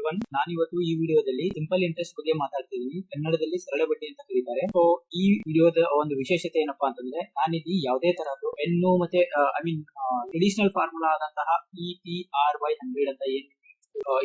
Everyone, ನಾನಿವತ್ತು ಈ ವಿಡಿಯೋದಲ್ಲಿ ಸಿಂಪಲ್ ಇಂಟ್ರೆಸ್ಟ್ ಬಗ್ಗೆ ಮಾತಾಡ್ತಿದ್ದೀನಿ. ಕನ್ನಡದಲ್ಲಿ ಸರಳ ಬಡ್ಡಿ ಅಂತ ಕರೀತಾರೆ. ಸೊ ಈ ವಿಡಿಯೋದ ಒಂದು ವಿಶೇಷತೆ ಏನಪ್ಪಾ ಅಂತಂದ್ರೆ, ನಾನಿಲ್ಲಿ ಯಾವುದೇ ತರಹದ್ದು ಪೆನ್ನು ಮತ್ತೆ ಟ್ರೆಡಿಷನಲ್ ಫಾರ್ಮುಲಾ ಆದಂತಹ EPRY100 ಅಂತ ಏನ್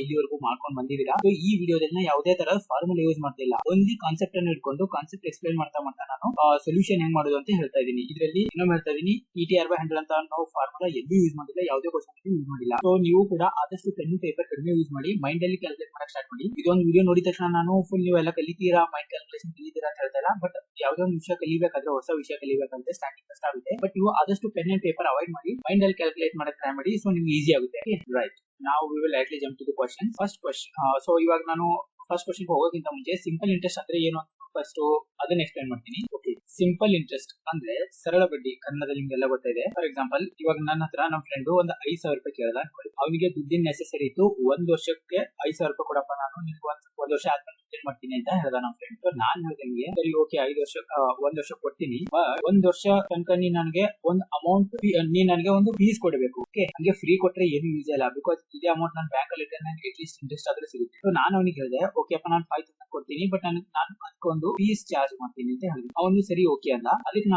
ಇಲ್ಲಿವರೆಗೂ ಮಾಡ್ಕೊಂಡು ಬಂದಿದ್ದೀರಾ. ಸೊ ಈ ವಿಡಿಯೋದಲ್ಲಿ ಯಾವುದೇ ತರ ಫಾರ್ಮುಲಾ ಯೂಸ್ ಮಾಡ್ತಿಲ್ಲ. ಓನ್ಲಿ ಕಾನ್ಸೆಪ್ಟ್ ಅನ್ನು ಇಟ್ಕೊಂಡು ಕಾನ್ಸೆಪ್ಟ್ ಎಕ್ಸ್ಪ್ಲೈನ್ ಮಾಡ್ತಾ ನಾನು ಸೊಲ್ಯೂಷನ್ ಹೆಂಗ್ ಮಾಡೋದು ಅಂತ ಹೇಳ್ತಾ ಇದೀನಿ. ಇದರಲ್ಲಿ ಇನ್ನೊಮ್ಮೆ ಹೇಳ್ತಾ ಇದೀನಿ, EPRY100 ಅಂತ ನಾವು ಫಾರ್ಮುಲಾ ಎಲ್ಲೂ ಯೂಸ್ ಮಾಡಿಲ್ಲ, ಯಾವುದೇ ಕ್ವಶನ್ ಯೂಸ್ ಮಾಡಿಲ್ಲ. ಸೊ ನೀವು ಕೂಡ ಆದಷ್ಟು ಪೆನ್ ಪೇಪರ್ ಕಡಿಮೆ ಯೂಸ್ ಮಾಡಿ ಮೈಂಡ್ ಅಲ್ಲಿ ಕ್ಯಾಲ್ಕುಲೇಟ್ ಮಾಡಕ್ ಸ್ಟಾರ್ಟ್ ಮಾಡಿ. ಇದೊಂದು ವಿಡಿಯೋ ನೋಡಿದ ತಕ್ಷಣ ನಾನು ಫುಲ್ ನೀವೆಲ್ಲ ಕಲಿತೀರಾ, ಮೈಂಡ್ ಕ್ಯಾಲ್ಕುಲೇಷನ್ ಕಲಿತೀರಾ ಅಂತ ಹೇಳ್ತಾ ಇಲ್ಲ. ಬಟ್ ಯಾವುದೋ ಒಂದು ವಿಷಯ ಕಲಿಬೇಕಾದ್ರೆ, ಹೊಸ ವಿಷಯ ಕಲಿಬೇಕಂದ್ರೆ ಸ್ಟಾರ್ಟಿಂಗ್ ಕಷ್ಟ ಆಗುತ್ತೆ. ಬಟ್ ನೀವು ಆದಷ್ಟು ಪೆನ್ ಅಂಡ್ ಪೇಪರ್ ಅವಾಯ್ಡ್ ಮಾಡಿ ಮೈಂಡ್ ಅಲ್ಲಿ ಕ್ಯಾಲ್ಕುಲೇಟ್ ಮಾಡಕ್ ಟ್ರೈ ಮಾಡಿ. ಸೊ ನಿಮ್ಗೆ ಈಸಿ ಆಗುತ್ತೆ. Right, now we will likely jump to the question. First question. So ಇವಾಗ ನಾನು ಫಸ್ಟ್ ಕ್ವಶನ್ ಹೋಗೋಕ್ಕಿಂತ ಮುಂಚೆ ಸಿಂಪಲ್ ಇಂಟ್ರೆಸ್ಟ್ ಅಂದ್ರೆ ಏನು ಅಂತ ಫಸ್ಟ್ ಅದನ್ನ ಎಕ್ಸ್ಪ್ಲೈನ್ ಮಾಡ್ತೀನಿ. ಓಕೆ, ಸಿಂಪಲ್ ಇಂಟ್ರೆಸ್ಟ್ ಅಂದ್ರೆ ಸರಳ ಬಡ್ಡಿ. ಕನ್ನಡದಲ್ಲಿ ನಿಮ್ಗೆಲ್ಲ ಗೊತ್ತಿದೆ. ಫಾರ್ ಎಕ್ಸಾಂಪಲ್, ಇವಾಗ ನನ್ನ ಹತ್ರ ನಮ್ಮ ಫ್ರೆಂಡ್ ಒಂದು 5,000 ರೂಪಾಯಿ ಕೇಳ್ದ ಅನ್ಕೊಳ್ಳಿ. ಅವನಿಗೆ ದುಡ್ಡಿನ ನೆಸೆಸರಿ ಇತ್ತು. 1 ವರ್ಷಕ್ಕೆ 5,000 ರೂಪಾಯಿ ಕೊಡಪ್ಪ, ನಾನು ನಿಮ್ಗೆ ಒಂದ್ ವರ್ಷ ಆದ್ಮೇಲೆ ರಿಟರ್ನ್ ಮಾಡ್ತೀನಿ ಅಂತ ಹೇಳ್ದ ನಮ್ಮ ಫ್ರೆಂಡ್. ನಾನ್ ಹೇಳ್ದಂಗೆ ಸರಿ ಓಕೆ, 1 ವರ್ಷ ಕೊಡ್ತೀನಿ. 1 ವರ್ಷ ತನಕ ನನಗೆ ಒಂದು ಅಮೌಂಟ್, ನೀನ್ ನನಗೆ ಒಂದು ಫೀಸ್ ಕೊಡಬೇಕು. ಓಕೆ, ಹಂಗೆ ಫ್ರೀ ಕೊಟ್ರೆ ಏನು ಯೂಸ್ ಇಲ್ಲ. ಬಿಕಾಸ್ ಇದೇ ಅಮೌಂಟ್ ನನ್ನ ಬ್ಯಾಂಕ್ ಅಲ್ಲಿ ಇಟ್ಟರೆ ನನಗೆ ಅಟ್ಲೀಸ್ಟ್ ಇಂಟ್ರೆಸ್ಟ್ ಆದ್ರೆ ಸಿಗುತ್ತೆ. ಸೊ ನಾನು ಅವನಿಗೆ ಹೇಳಿದೆ, ಓಕೆ ಅಪ್ಪ, ನಾನು 5,000 ಕೊಡ್ತೀನಿ, ಬಟ್ ನಾನು ಅದಕ್ಕೊಂದು ಫೀಸ್ ಚಾರ್ಜ್ ಮಾಡ್ತೀನಿ ಅಂತ ಹೇಳಿದೆ. ಅವನು ಸರಿ ಓಕೆ ಅಂದ. ಅದಕ್ಕೆ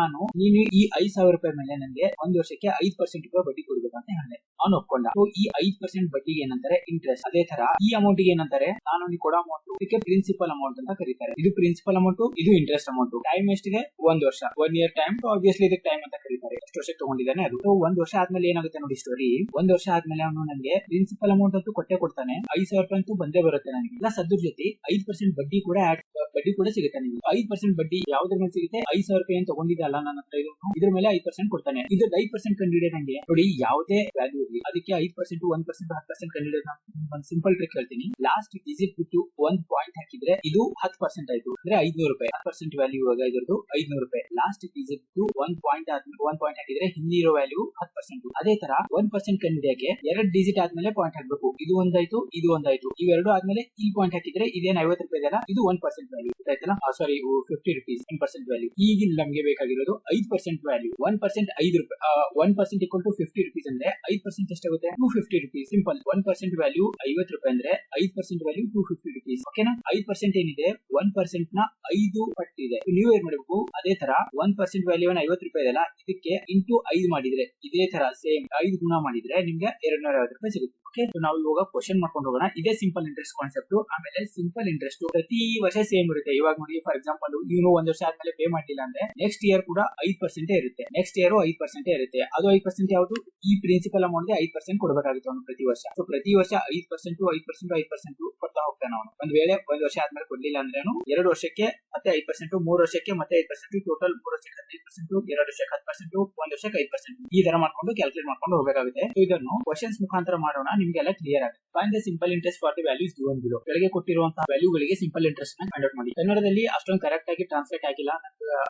ನೀನು ಈ 5,000 ರೂಪಾಯಿ ಮೇಲೆ ನನಗೆ 1 ವರ್ಷಕ್ಕೆ 5% ರೂಪಾಯಿ ಬಡ್ಡಿ ಕೊಡ್ಬೇಕಂತ ಹೇಳಿದೆ. ಅವನು ಒಪ್ಕೊಂಡ. ಸೊ ಈ 5% ಬಡ್ಡಿಗೆ ಏನಂತಾರೆ? ಇಂಟ್ರೆಸ್ಟ್. ಅದೇ ತರ ಈ ಅಮೌಂಟ್ ಗೆ ಏನಂತಾರೆ? ನಾನು ನೀವು ಕೊಡೋ ಅಮೌಂಟ್ ಇದಕ್ಕೆ ಪ್ರಿನ್ಸಿಪಲ್ ಅಮೌಂಟ್ ಅಂತ ಕರೀತಾರೆ. ಇದು ಪ್ರಿನ್ಸಿಪಲ್ ಅಮೌಂಟ್, ಇದು ಇಂಟ್ರೆಸ್ಟ್ ಅಮೌಂಟ್. ಟೈಮ್ ಎಷ್ಟಿದೆ? 1 ವರ್ಷ, 1 ಇಯರ್ ಟೈಮ್. ಸೊ ಆಬ್ವಿಯಸ್ಲಿ ಇದಕ್ಕೆ ಟೈಮ್ ಅಂತ ಕರೀತಾರೆ. ಎಷ್ಟು ವರ್ಷಕ್ಕೆ ತಗೊಂಡಿದ್ದಾನೆ ಅದು. ಸೊ 1 ವರ್ಷ ಆದ್ಮೇಲೆ ಏನಾಗುತ್ತೆ ನೋಡಿ ಸ್ಟೋರಿ. 1 ವರ್ಷ ಆದ್ಮೇಲೆ ಅವನು ನನಗೆ ಪ್ರಿನ್ಸಿಪಲ್ ಅಮೌಂಟ್ ಅಂತೂ ಕೊಟ್ಟೆ ಕೊಡ್ತಾನೆ. 5,000 ರೂಪಾಯಿ ಅಂತೂ ಬಂದೇ ಬರುತ್ತೆ ನನಗೆ. ಪ್ಲಸ್ ಅದ್ರ ಜೊತೆ 5% ಬಡ್ಡಿ ಕೂಡ ಸಿಗುತ್ತೆ ನಿಮಗೆ. 5% ಬಡ್ಡಿ ಯಾವ್ದ್ರ ಮೇಲೆ ಸಿಗುತ್ತೆ? 5,000 ರೂಪಾಯಿ ಏನು ತಗೊಂಡಿದ್ದಲ್ಲ ನನ್ನ ಹತ್ರ, ಇದ್ರ ಮೇಲೆ 5% ಕೊಡ್ತಾನೆ. ಇದು 5% ಕಂಡಿಡಿಯೋದು ಹಂಗೆ ನೋಡಿ. ಯಾವುದೇ ವ್ಯಾಲ್ಯೂ ಇರಲಿ, ಅದಕ್ಕೆ 5%, 1%, 10% ಕಂಡಿಡಿಯೋದು. ಒಂದು ಸಿಂಪಲ್ ಟ್ರಿಕ್ ಹೇಳ್ತೀನಿ. ಲಾಸ್ಟ್ ಡಿಜಿಟ್ ಬಿಟ್ಟು 1 ಪಾಯಿಂಟ್ ಹಾಕಿದ್ರೆ ಇದು 10% ಆಯ್ತು, ಅಂದ್ರೆ 500 ರೂಪಾಯಿ. 10% ವ್ಯಾಲ್ಯೂ ಇವಾಗ ಇದರದು 500 ರೂಪಾಯಿ. ಲಾಸ್ಟ್ ಡಿಜಿಟ್ ಬಿಟ್ಟು 1 ಪಾಯಿಂಟ್ ಹಾಕಿದ್ರೆ ಹಿಂದಿರೋ ವ್ಯಾಲ್ಯೂ 10%. ಅದೇ ತರ 1% ಕಂಡಿಡಿಯಕ್ಕೆ 2 ಡಿಜಿಟ್ ಆದ್ಮೇಲೆ ಪಾಯಿಂಟ್ ಹಾಕ್ಬೇಕು. ಇದು ಒಂದಾಯ್ತು, ಇದು ಒಂದಾಯ್ತು. ಇವೆರಡು ಆದ್ಮೇಲೆ ಈ ಪಾಯಿಂಟ್ ಹಾಕಿದ್ರೆ ಇದೇನು 50 ರೂಪಾಯಿ ಇದೆಯಲ್ಲ, ಇದು 1% ವ್ಯಾಲ್ಯೂ ಆಯ್ತಲ್ಲ. ಸಾರಿ, 50 rupees 1% ವ್ಯಾಲ್ಯೂ. ಈಗ ನಮಗೆ ಬೇಕಾಗಿರೋದು 5% ವ್ಯಾಲ್ಯೂ. 1% 5 ರೂಪಾಯಿ. 1% equal to 50 rupees ಅಂದ್ರೆ 5% ಎಷ್ಟಾಗುತ್ತೆ? 250 rupees. ಸಿಂಪಲ್. 1% ವ್ಯಾಲ್ಯೂ 50 ರೂಪಾಯಿ ಅಂದ್ರೆ 5% ವ್ಯಾಲ್ಯೂ 250 rupees. ಓಕೆನಾ? 5% ಏನಿದೆ 1% ನ 5 ಪಟ್ಟಿದೆ. ನೀವು ಏನ್ ಮಾಡಬೇಕು? ಅದೇ ತರ 1% ವ್ಯಾಲ್ಯೂ 50 ರೂಪಾಯಿ ಇದೆಯಲ್ಲ, ಇದಕ್ಕೆ ಇಂಟು 5 ಮಾಡಿದ್ರೆ, ಇದೇ ತರ ಸೇಮ್ 5 ಗುಣ ಮಾಡಿದ್ರೆ ನಿಮ್ಗೆ 250 ರೂಪಾಯಿ ಸಿಗುತ್ತೆ. ನಾವು ಇವಾಗ ಕ್ವಶನ್ ಮಾಡ್ಕೊಂಡು ಹೋಗೋಣ. ಇದೇ ಸಿಂಪಲ್ ಇಂಟ್ರೆಸ್ಟ್ ಕಾನ್ಸೆಪ್ಟ್. ಆಮೇಲೆ ಸಿಂಪಲ್ ಇಂಟ್ರೆಸ್ಟ್ ಪ್ರತಿ ವರ್ಷ ಸೇಮ್ ಇರುತ್ತೆ. ಇವಾಗ ನೋಡಿ, ಫಾರ್ ಎಕ್ಸಾಂಪಲ್, ಇವನು 1 ವರ್ಷ ಆದ್ಮೇಲೆ ಪೇ ಮಾಡಿಲ್ಲ ಅಂದ್ರೆ ನೆಕ್ಸ್ಟ್ ಇಯರ್ ಕೂಡ 5% ಇರುತ್ತೆ. ನೆಕ್ಸ್ಟ್ ಇಯರ್ 5% ಇರುತ್ತೆ. ಅದು 5% ಯಾವುದು? ಈ ಪ್ರಿನ್ಸಿಪಲ್ ಅಮೌಂಟ್ ಗೆ 5% ಕೊಡಬೇಕಾಗುತ್ತೆ ಅವನು ಪ್ರತಿ ವರ್ಷ. ಸೊ ಪ್ರತಿ ವರ್ಷ 5%, 5%, 5% ಕೊಡ್ತಾ ಹೋಗ್ತಾನೆ ಅವನು. ಒಂದ್ ವೇಳೆ 1 ವರ್ಷ ಆದ್ಮೇಲೆ ಕೊಡ್ಲಿಲ್ಲ ಅಂದ್ರೆ 2 ವರ್ಷಕ್ಕೆ ಮತ್ತೆ 5%, 3 ವರ್ಷಕ್ಕೆ ಮತ್ತೆ 5%, ಟೋಟಲ್ 3 ವರ್ಷಕ್ಕೆ 15%, 2 ವರ್ಷಕ್ಕೆ 10%, 1 ವರ್ಷಕ್ಕೆ 5%. ಈ ತರ ಮಾಡ್ಕೊಂಡು ಕ್ಯಾಲ್ಕುಲೇಟ್ ಮಾಡ್ಕೊಂಡು ಹೋಗಬೇಕಾಗುತ್ತೆ. ಸೊ ಇದನ್ನು ಕ್ವಶನ್ಸ್ ಮುಖಾಂತರ ಮಾಡೋಣ, ನಿಮ್ಗೆಲ್ಲ ಕ್ಲಿಯರ್ ಆಗುತ್ತೆ. Find the simple interest for the values given below. ಕೆಳಗೆ ಕೊಟ್ಟಿರುವಂತಹ ವ್ಯಾಲ್ಯೂಗಳಿಗೆ ಸಿಂಪಲ್ ಇಂಟ್ರೆಸ್ಟ್ ನ ಫೈಂಡ್ ಔಟ್ ಮಾಡಿ. ಕನ್ನಡದಲ್ಲಿ ಅಷ್ಟೊಂದು ಕರೆಕ್ಟ್ ಆಗಿ ಟ್ರಾನ್ಸ್ಲೇಟ್ ಆಗಿಲ್ಲ,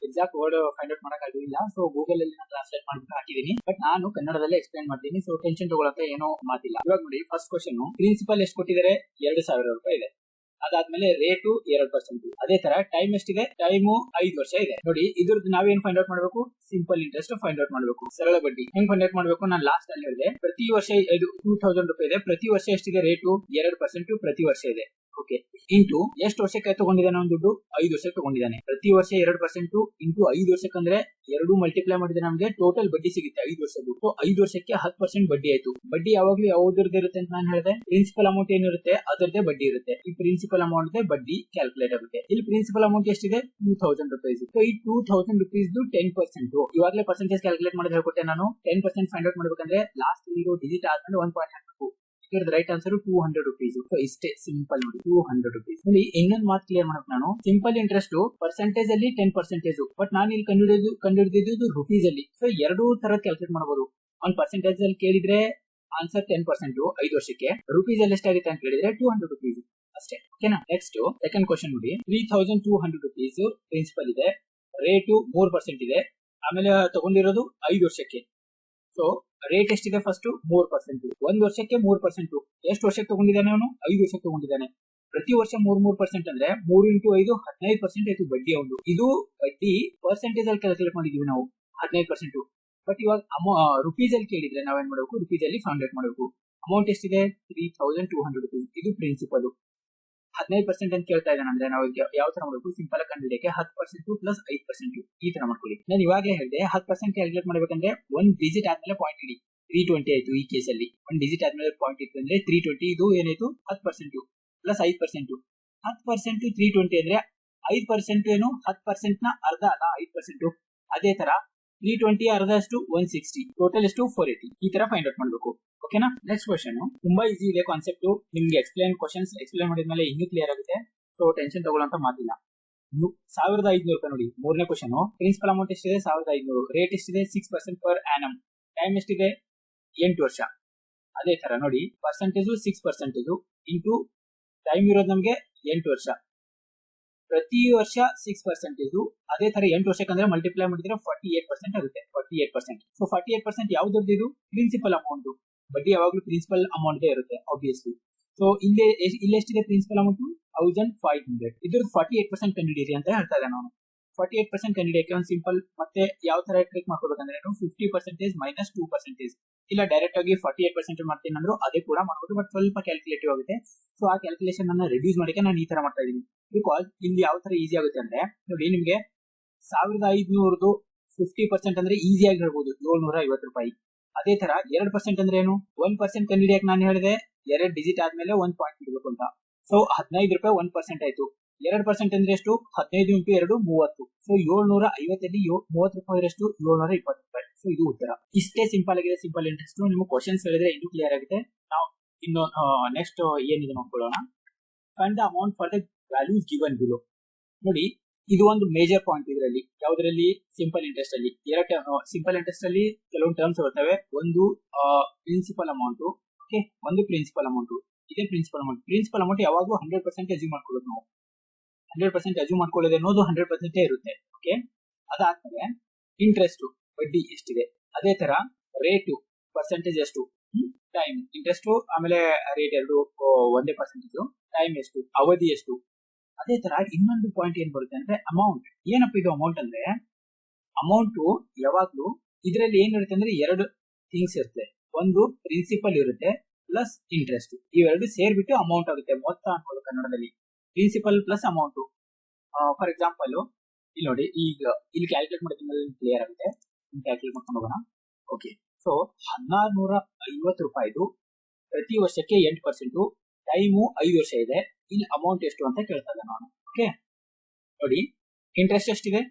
ಎಕ್ಸಾಕ್ಟ್ ವರ್ಡ್ ಫೈಂಡ್ ಔಟ್ ಮಾಡಕ್ ಆಗಿಲ್ಲ. ಸೊ ಗೂಗಲ್ ಅಲ್ಲಿ ನಾನು ಟ್ರಾನ್ಸ್ಲೇಟ್ ಮಾಡ್ಬಿಟ್ಟು ಹಾಕಿದೀನಿ, ಬಟ್ ನಾನು ಕನ್ನಡದಲ್ಲೇ ಎಕ್ಸ್ಪ್ಲೈನ್ ಮಾಡ್ತೀನಿ. ಸೊ ಟೆನ್ಷನ್ ತಗೊಳಕ ಏನೋ ಮಾತಿಲ್ಲ. ಇವಾಗ ನೋಡಿ, ಫಸ್ಟ್ ಕ್ವಶನ್ ಪ್ರಿನ್ಸಿಪಲ್ ಎಷ್ಟು ಕೊಟ್ಟಿದ್ದಾರೆ? 2,000 ರೂಪಾಯಿ ಇದೆ. ಅದಾದ್ಮೇಲೆ ರೇಟು 2%. ಅದೇ ತರ ಟೈಮ್ ಎಷ್ಟಿದೆ? ಟೈಮು 5 ವರ್ಷ ಇದೆ. ನೋಡಿ, ಇದ್ರದ್ದು ನಾವೇನ್ ಫೈಂಡ್ ಔಟ್ ಮಾಡಬೇಕು? ಸಿಂಪಲ್ ಇಂಟ್ರೆಸ್ಟ್ ಫೈಂಡ್ ಔಟ್ ಮಾಡಬೇಕು. ಸರಳ ಬಡ್ಡಿ ಹೆಂಗ್ ಫೈಂಡ್ ಔಟ್ ಮಾಡಬೇಕು? ನಾನು ಲಾಸ್ಟ್ ಅಲ್ಲಿ ಹೇಳಿದೆ, ಪ್ರತಿ ವರ್ಷ ಇದು 2,000 ರೂಪಾಯಿ ಇದೆ. ಪ್ರತಿ ವರ್ಷ ಎಷ್ಟಿದೆ ರೇಟು? 2% ಪ್ರತಿ ವರ್ಷ ಇದೆ. ಓಕೆ, ಇಂಟು ಎಷ್ಟು ವರ್ಷಕ್ಕೆ ತಗೊಂಡಿದ್ದಾನೆ ಅವನು ದುಡ್ಡು? 5 ವರ್ಷಕ್ಕೆ ತಗೊಂಡಿದ್ದಾನೆ. ಪ್ರತಿ ವರ್ಷ 2% ಇಂಟು 5 ವರ್ಷಕ್ಕಂದ್ರೆ 2 ಮಲ್ಟಿಪ್ಲೈ ಮಾಡಿದ್ರೆ ನಮಗೆ ಟೋಟಲ್ ಬಡ್ಡಿ ಸಿಗುತ್ತೆ 5 ವರ್ಷದ್ದು. ಸೊ 5 ವರ್ಷಕ್ಕೆ 10% ಬಡ್ಡಿ ಆಯ್ತು. ಬಡ್ಡಿ ಯಾವಾಗ್ಲೂ ಯಾವ್ದ್ರದ್ದು ಇರುತ್ತೆ ಅಂತ ನಾನು ಹೇಳಿದೆ? ಪ್ರಿನ್ಸಿಪಲ್ ಅಮೌಂಟ್ ಏನಿರುತ್ತೆ ಅದರದ್ದೇ ಬಡ್ಡಿ ಇರುತ್ತೆ. ಈ ಪ್ರಿನ್ಸಿಪಲ್ ಅಮೌಂಟ್ ಬಡ್ಡಿ ಕ್ಯಾಲ್ಕುಲೇಟ್ ಆಗುತ್ತೆ. ಇಲ್ಲಿ ಪ್ರಿನ್ಸಿಪಲ್ ಅಮೌಂಟ್ ಎಷ್ಟಿದೆ? 2,000 ರೂಪಾಯಿ. ಸೊ ಈ 2,000 ರೂಪೀಸ್ 10%. ಇವಾಗಲೇ ಪರ್ಸೆಂಟೇಜ್ ಕ್ಯಾಲ್ಕುಲೇಟ್ ಮಾಡೋದು ಹೇಳ್ಕೊಟ್ಟೆ ನಾನು. 10% ಫೈಂಡ್ ಔಟ್ ಮಾಡ್ಬೇಕಂದ್ರೆ ಲಾಸ್ಟ್ ಇರೋ ಡಿಜಿಟ್ ಆದ್ಮೇಲೆ 1 ಪಾಯಿಂಟ್ ಹಾಕಬೇಕು. Right answer 200 rupees. ಸೊ ಇಷ್ಟೇ ಸಿಂಪಲ್ ನೋಡಿ, 200 rupees. ನೋಡಿ, ಇನ್ನೊಂದು ಮಾತು ಕ್ಲಿಯರ್ ಮಾಡಕ್, ನಾನು ಸಿಂಪಲ್ ಇಂಟ್ರೆಸ್ಟ್ ಪರ್ಸೆಂಟೇಜ್ ಅಲ್ಲಿ 10%, ಬಟ್ ನಾನು ಇಲ್ಲಿ ಕಂಡುಹಿಡಿದಿದ್ದು ರುಪೀಸ್ ಅಲ್ಲಿ. ಸೊ ಎರಡೂ ತರ ಕ್ಯಾಲ್ಕುಲೇಟ್ ಮಾಡಬಹುದು. ಒಂದು ಪರ್ಸೆಂಟೇಜ್ ಅಲ್ಲಿ ಕೇಳಿದ್ರೆ ಆನ್ಸರ್ 10%, 5 ವರ್ಷಕ್ಕೆ. ರುಪೀಸ್ ಅಲ್ಲಿ ಎಷ್ಟಾಗುತ್ತೆ ಅಂತ ಕೇಳಿದ್ರೆ 200 rupees ಅಷ್ಟೇ. ಓಕೆನಾ? ನೆಕ್ಸ್ಟ್ ಸೆಕೆಂಡ್ ಕ್ವಶನ್ ನೋಡಿ, 3,200 rupees ಪ್ರಿನ್ಸಿಪಲ್ ಇದೆ. ರೇಟು 3% ಇದೆ. ಆಮೇಲೆ ತಗೊಂಡಿರೋದು 5 ವರ್ಷಕ್ಕೆ. ಸೊ ರೇಟ್ ಎಷ್ಟಿದೆ? ಫಸ್ಟ್ 3%. 1 ವರ್ಷಕ್ಕೆ 3%. ಎಷ್ಟು ವರ್ಷಕ್ಕೆ ತಗೊಂಡಿದ್ದಾನೆ ಅವನು? 5 ವರ್ಷಕ್ಕೆ ತಗೊಂಡಿದ್ದಾನೆ. ಪ್ರತಿ ವರ್ಷ 3% ಅಂದ್ರೆ 3 ಇಂಟು 5 15% ಆಯ್ತು ಬಡ್ಡಿ ಅವನು. ಇದು ಬಡ್ಡಿ ಪರ್ಸೆಂಟೇಜ್ ಅಲ್ಲಿ ಕ್ಯಾಲ್ಕುಲೇಟ್ ಮಾಡಿದೀವಿ ನಾವು 15%. ಬಟ್ ಇವಾಗ ರುಪೀಸ್ ಅಲ್ಲಿ ಕೇಳಿದ್ರೆ ನಾವೇನ್ ಮಾಡಬೇಕು? ರುಪೀಸ್ ಅಲ್ಲಿ ಫೈಂಡ್ ಔಟ್ ಮಾಡಬೇಕು. ಅಮೌಂಟ್ ಎಷ್ಟಿದೆ 3200 rupees. ಇದು ಪ್ರಿನ್ಸಿಪಲ್. 15% ಅಂತ ಕೇಳ್ತಾ ಇದ್ದಾನೆ ಅಂದ್ರೆ ನಾವು ಯಾವ ತರ ಮಾಡಬೇಕು, ಸಿಂಪಲ್ ಆಗಿ ಕಂಡುಹಿಡಿಯಕ್ಕೆ 10% ಪ್ಲಸ್ 5% ಈ ತರ ಮಾಡ್ಕೊಳ್ಳಿ. ನಾನು ಇವಾಗಲೇ ಹೇಳಿದೆ 10% ಕ್ಯಾಲ್ಕುಲೇಟ್ ಮಾಡಬೇಕಂದ್ರೆ ಒಂದ್ ಡಿಜಿಟ್ ಆದ್ಮೇಲೆ ಪಾಯಿಂಟ್ ಇಡಿ. 320 ಆಯ್ತು ಈ ಕೇಸಲ್ಲಿ. ಒಂದ್ ಡಿಜಿಟ್ ಆದ್ಮೇಲೆ ಪಾಯಿಂಟ್ ಇತ್ತು ಅಂದ್ರೆ 320. ಇದು ಏನಾಯ್ತು 10% ಪ್ಲಸ್ 5%. 10% 320 ಅಂದ್ರೆ 5% ಏನು 10% ನ ಅರ್ಧ ಅಲ್ಲ 5%. ಅದೇ ತರ 320 ಅರ್ಧ ಅಷ್ಟು 160, ಟೋಟಲ್ ಎಷ್ಟು 480. ಈ ತರ ಫೈಂಡ್ ಔಟ್ ಮಾಡಬೇಕು. ಓಕೆನಾ. ನೆಕ್ಸ್ಟ್ ಕ್ವಶನ್ ತುಂಬಾ ಈಸಿ ಇದೆ ಕಾನ್ಸೆಪ್ಟ್. ನಿಮ್ಗೆ ಕ್ವಶನ್ಸ್ ಎಕ್ಸ್ಪ್ಲೇನ್ ಮಾಡಿದ್ಮೇಲೆ ಇನ್ನೂ ಕ್ಲಿಯರ್ ಆಗುತ್ತೆ. ಸೊ ಟೆನ್ಷನ್ ತಗೊಳ್ಳೋಂತ ಮಾತಿಲ್ಲ. 1500 ರೂಪಾಯಿ ನೋಡಿ. ಮೂರನೇ ಕ್ವಶನ್. ಪ್ರಿನ್ಸಿಪಲ್ ಅಮೌಂಟ್ ಎಷ್ಟಿದೆ 1500. ರೇಟ್ ಎಷ್ಟಿದೆ 6% ಪರ್ ಆನಮ್. ಟೈಮ್ ಎಷ್ಟಿದೆ 8 ವರ್ಷ. ಅದೇ ತರ ನೋಡಿ ಪರ್ಸೆಂಟೇಜ್ 6% ಇಂಟು ಟೈಮ್ ಇರೋದು ನಮ್ಗೆ 8 ವರ್ಷ. ಪ್ರತಿ ವರ್ಷ 6%. ಅದೇ ತರ 8 ವರ್ಷಕ್ಕಂದ್ರೆ ಮಲ್ಟಿಪ್ಲೈ ಮಾಡಿದ್ರೆ 48% ಆಗುತ್ತೆ. 48%. ಸೊ 48% ಯಾವ್ದು ಇದು ಪ್ರಿನ್ಸಿಪಲ್ ಅಮೌಂಟ್. ಬಡ್ಡಿ ಯಾವಾಗ್ಲೂ ಪ್ರಿನ್ಸಿಪಲ್ ಅಮೌಂಟ್ ಇರುತ್ತೆ ಆಬ್ವಿಯಸ್ಲಿ. ಸೊ ಇಲ್ಲಿ ಎಷ್ಟಿದೆ ಪ್ರಿನ್ಸಿಪಲ್ ಅಮೌಂಟ್ 1500. ಇದ್ರ 48% ಕಂಡುಹಿಡಿಯಿರಿ ಅಂತ ಹೇಳ್ತಾ ಇದ್ದೆ ನಾನು. 48% ಕಂಡುಹಿಡಿಯಕ್ಕೆ ಒಂದು ಸಿಂಪಲ್ ಮತ್ತೆ ಯಾವ ತರ ಟ್ರಿಕ್ ಮಾಡ್ಕೋಬೇಕಂದ್ರೆ 50% ಮೈನಸ್ 2%. ಇಲ್ಲ ಡೈರೆಕ್ಟ್ ಆಗಿ 48% ಮಾಡ್ತೀನಿ ಅಂದ್ರೂ ಅದೇ ಕೂಡ ಮಾಡ್ಬೋದು, ಬಟ್ ಸ್ವಲ್ಪ ಕ್ಯಾಲ್ಕುಲೇಟಿವ್ ಆಗುತ್ತೆ. ಸೊ ಆ ಕ್ಯಾಲ್ಕುಲೇಷನ್ ಅನ್ನ ರಿಡ್ಯೂಸ್ ಮಾಡಕ್ಕೆ ನಾನು ಈ ತರ ಮಾಡ್ತಾ ಇದೀನಿ. ಬಿಕಾಸ್ ಇಲ್ಲಿ ಯಾವ ತರ ಈಸಿ ಆಗುತ್ತೆ ಅಂದ್ರೆ ನೋಡಿ ನಿಮ್ಗೆ 1500 50% ಅಂದ್ರೆ ಈಸಿಯಾಗಿ ಹೇಳ್ಬೋದು 750 ರೂಪಾಯಿ. ಅದೇ ತರ 2% ಅಂದ್ರೆ ಏನು 1% ಕಂಡುಹಿಡಿಯಕ್ಕೆ ನಾನು ಹೇಳಿದೆ 2 ಡಿಜಿಟ್ ಆದ್ಮೇಲೆ 1 ಪಾಯಿಂಟ್ ಇಡಬೇಕು ಅಂತ. ಸೊ 15 ರೂಪಾಯಿ 1% ಆಯ್ತು. 2% ಅಂದ್ರೆ ಎಷ್ಟು 15 ಇಂಟು 2 30. ಸೊ 750 30 ರೂಪಾಯಿ ಎಷ್ಟು 720 ರೂಪಾಯಿ. ಸೊ ಇದು ಉತ್ತರ. ಇಷ್ಟೇ ಸಿಂಪಲ್ ಆಗಿದೆ ಸಿಂಪಲ್ ಇಂಟ್ರೆಸ್ಟ್. ನಿಮ್ಗೆ ಕ್ವಶನ್ಸ್ ಹೇಳಿದ್ರೆ ಇನ್ನೂ ಕ್ಲಿಯರ್ ಆಗುತ್ತೆ. ನಾವು ಇನ್ನು ನೆಕ್ಸ್ಟ್ ಏನಿದೆ ನೋಡ್ಕೊಳ್ಳೋಣ. Find the amount for the values given below. ನೋಡಿ ಇದು ಒಂದು ಮೇಜರ್ ಪಾಯಿಂಟ್ ಇದರಲ್ಲಿ. ಯಾವುದರಲ್ಲಿ ಸಿಂಪಲ್ ಇಂಟ್ರೆಸ್ಟ್ ಅಲ್ಲಿ ಸಿಂಪಲ್ ಇಂಟ್ರೆಸ್ಟ್ ಅಲ್ಲಿ ಕೆಲವೊಂದು ಟರ್ಮ್ಸ್ ಬರ್ತವೆ. ಒಂದು ಪ್ರಿನ್ಸಿಪಲ್ ಅಮೌಂಟ್. ಓಕೆ, ಒಂದು ಪ್ರಿನ್ಸಿಪಲ್ ಅಮೌಂಟ್. ಇದೇ ಪ್ರಿನ್ಸಿಪಲ್ ಅಮೌಂಟ್. ಪ್ರಿನ್ಸಿಪಲ್ ಅಮೌಂಟ್ ಯಾವಾಗೂ 100% ಅಜ್ಯೂಮ್ ಮಾಡ್ಕೊಳ್ಳೋದು ನಾವು. 100% ಅಜ್ಯೂಮ್ ಮಾಡ್ಕೊಳ್ಳೋದು ಅನ್ನೋದು 100% ಇರುತ್ತೆ. ಓಕೆ, ಅದಾದ್ಮೇಲೆ ಇಂಟ್ರೆಸ್ಟ್ ಬಡ್ಡಿ ಎಷ್ಟಿದೆ, ಅದೇ ತರ ರೇಟು ಪರ್ಸೆಂಟೇಜ್ ಎಷ್ಟು, ಟೈಮ್ ಇಂಟ್ರೆಸ್ಟ್ ಆಮೇಲೆ ರೇಟ್ ಎರಡು ಒಂದೇ ಪರ್ಸೆಂಟೇಜ್. ಟೈಮ್ ಎಷ್ಟು, ಅವಧಿ ಎಷ್ಟು. ಅದೇ ತರ ಇನ್ನೊಂದು ಪಾಯಿಂಟ್ ಏನ್ ಬರುತ್ತೆ ಅಂದ್ರೆ ಅಮೌಂಟ್. ಏನಪ್ಪ ಇದು ಅಮೌಂಟ್ ಅಂದ್ರೆ ಅಮೌಂಟ್ ಯಾವಾಗ್ಲೂ ಇದರಲ್ಲಿ ಏನಿರುತ್ತೆ ಅಂದ್ರೆ ಎರಡು ಥಿಂಗ್ಸ್ ಇರುತ್ತೆ. ಒಂದು ಪ್ರಿನ್ಸಿಪಲ್ ಇರುತ್ತೆ ಪ್ಲಸ್ ಇಂಟ್ರೆಸ್ಟ್. ಇವೆರಡು ಸೇರ್ಬಿಟ್ಟು ಅಮೌಂಟ್ ಆಗುತ್ತೆ. ಮೊತ್ತ ಅನ್ಕೊಳ್ಳಿ ಕನ್ನಡದಲ್ಲಿ principal plus amount. For example ಇಲ್ಲಿ ನೋಡಿ, ಈಗ ಇಲ್ಲಿ ಕ್ಯಾಲ್ಕುಲೇಟ್ ಮಾಡಿದ್ರೆ ಕ್ಲಿಯರ್ ಆಗುತ್ತೆ. ಕ್ಯಾಲ್ಕುಲೇಟ್ ಮಾಡ್ಕೊಂಡು ಹೋಗೋಣ. ಓಕೆ, ಸೊ 1650 ರೂಪಾಯಿದು ಪ್ರತಿ ವರ್ಷಕ್ಕೆ 8%, ಟೈಮು 5 ವರ್ಷ ಇದೆ. ಇಲ್ಲಿ ಅಮೌಂಟ್ ಎಷ್ಟು ಅಂತ ಕೇಳ್ತಾ ಇದ್ದೆ ನಾನು. ಓಕೆ ನೋಡಿ, ಇಂಟ್ರೆಸ್ಟ್ ಎಷ್ಟಿದೆ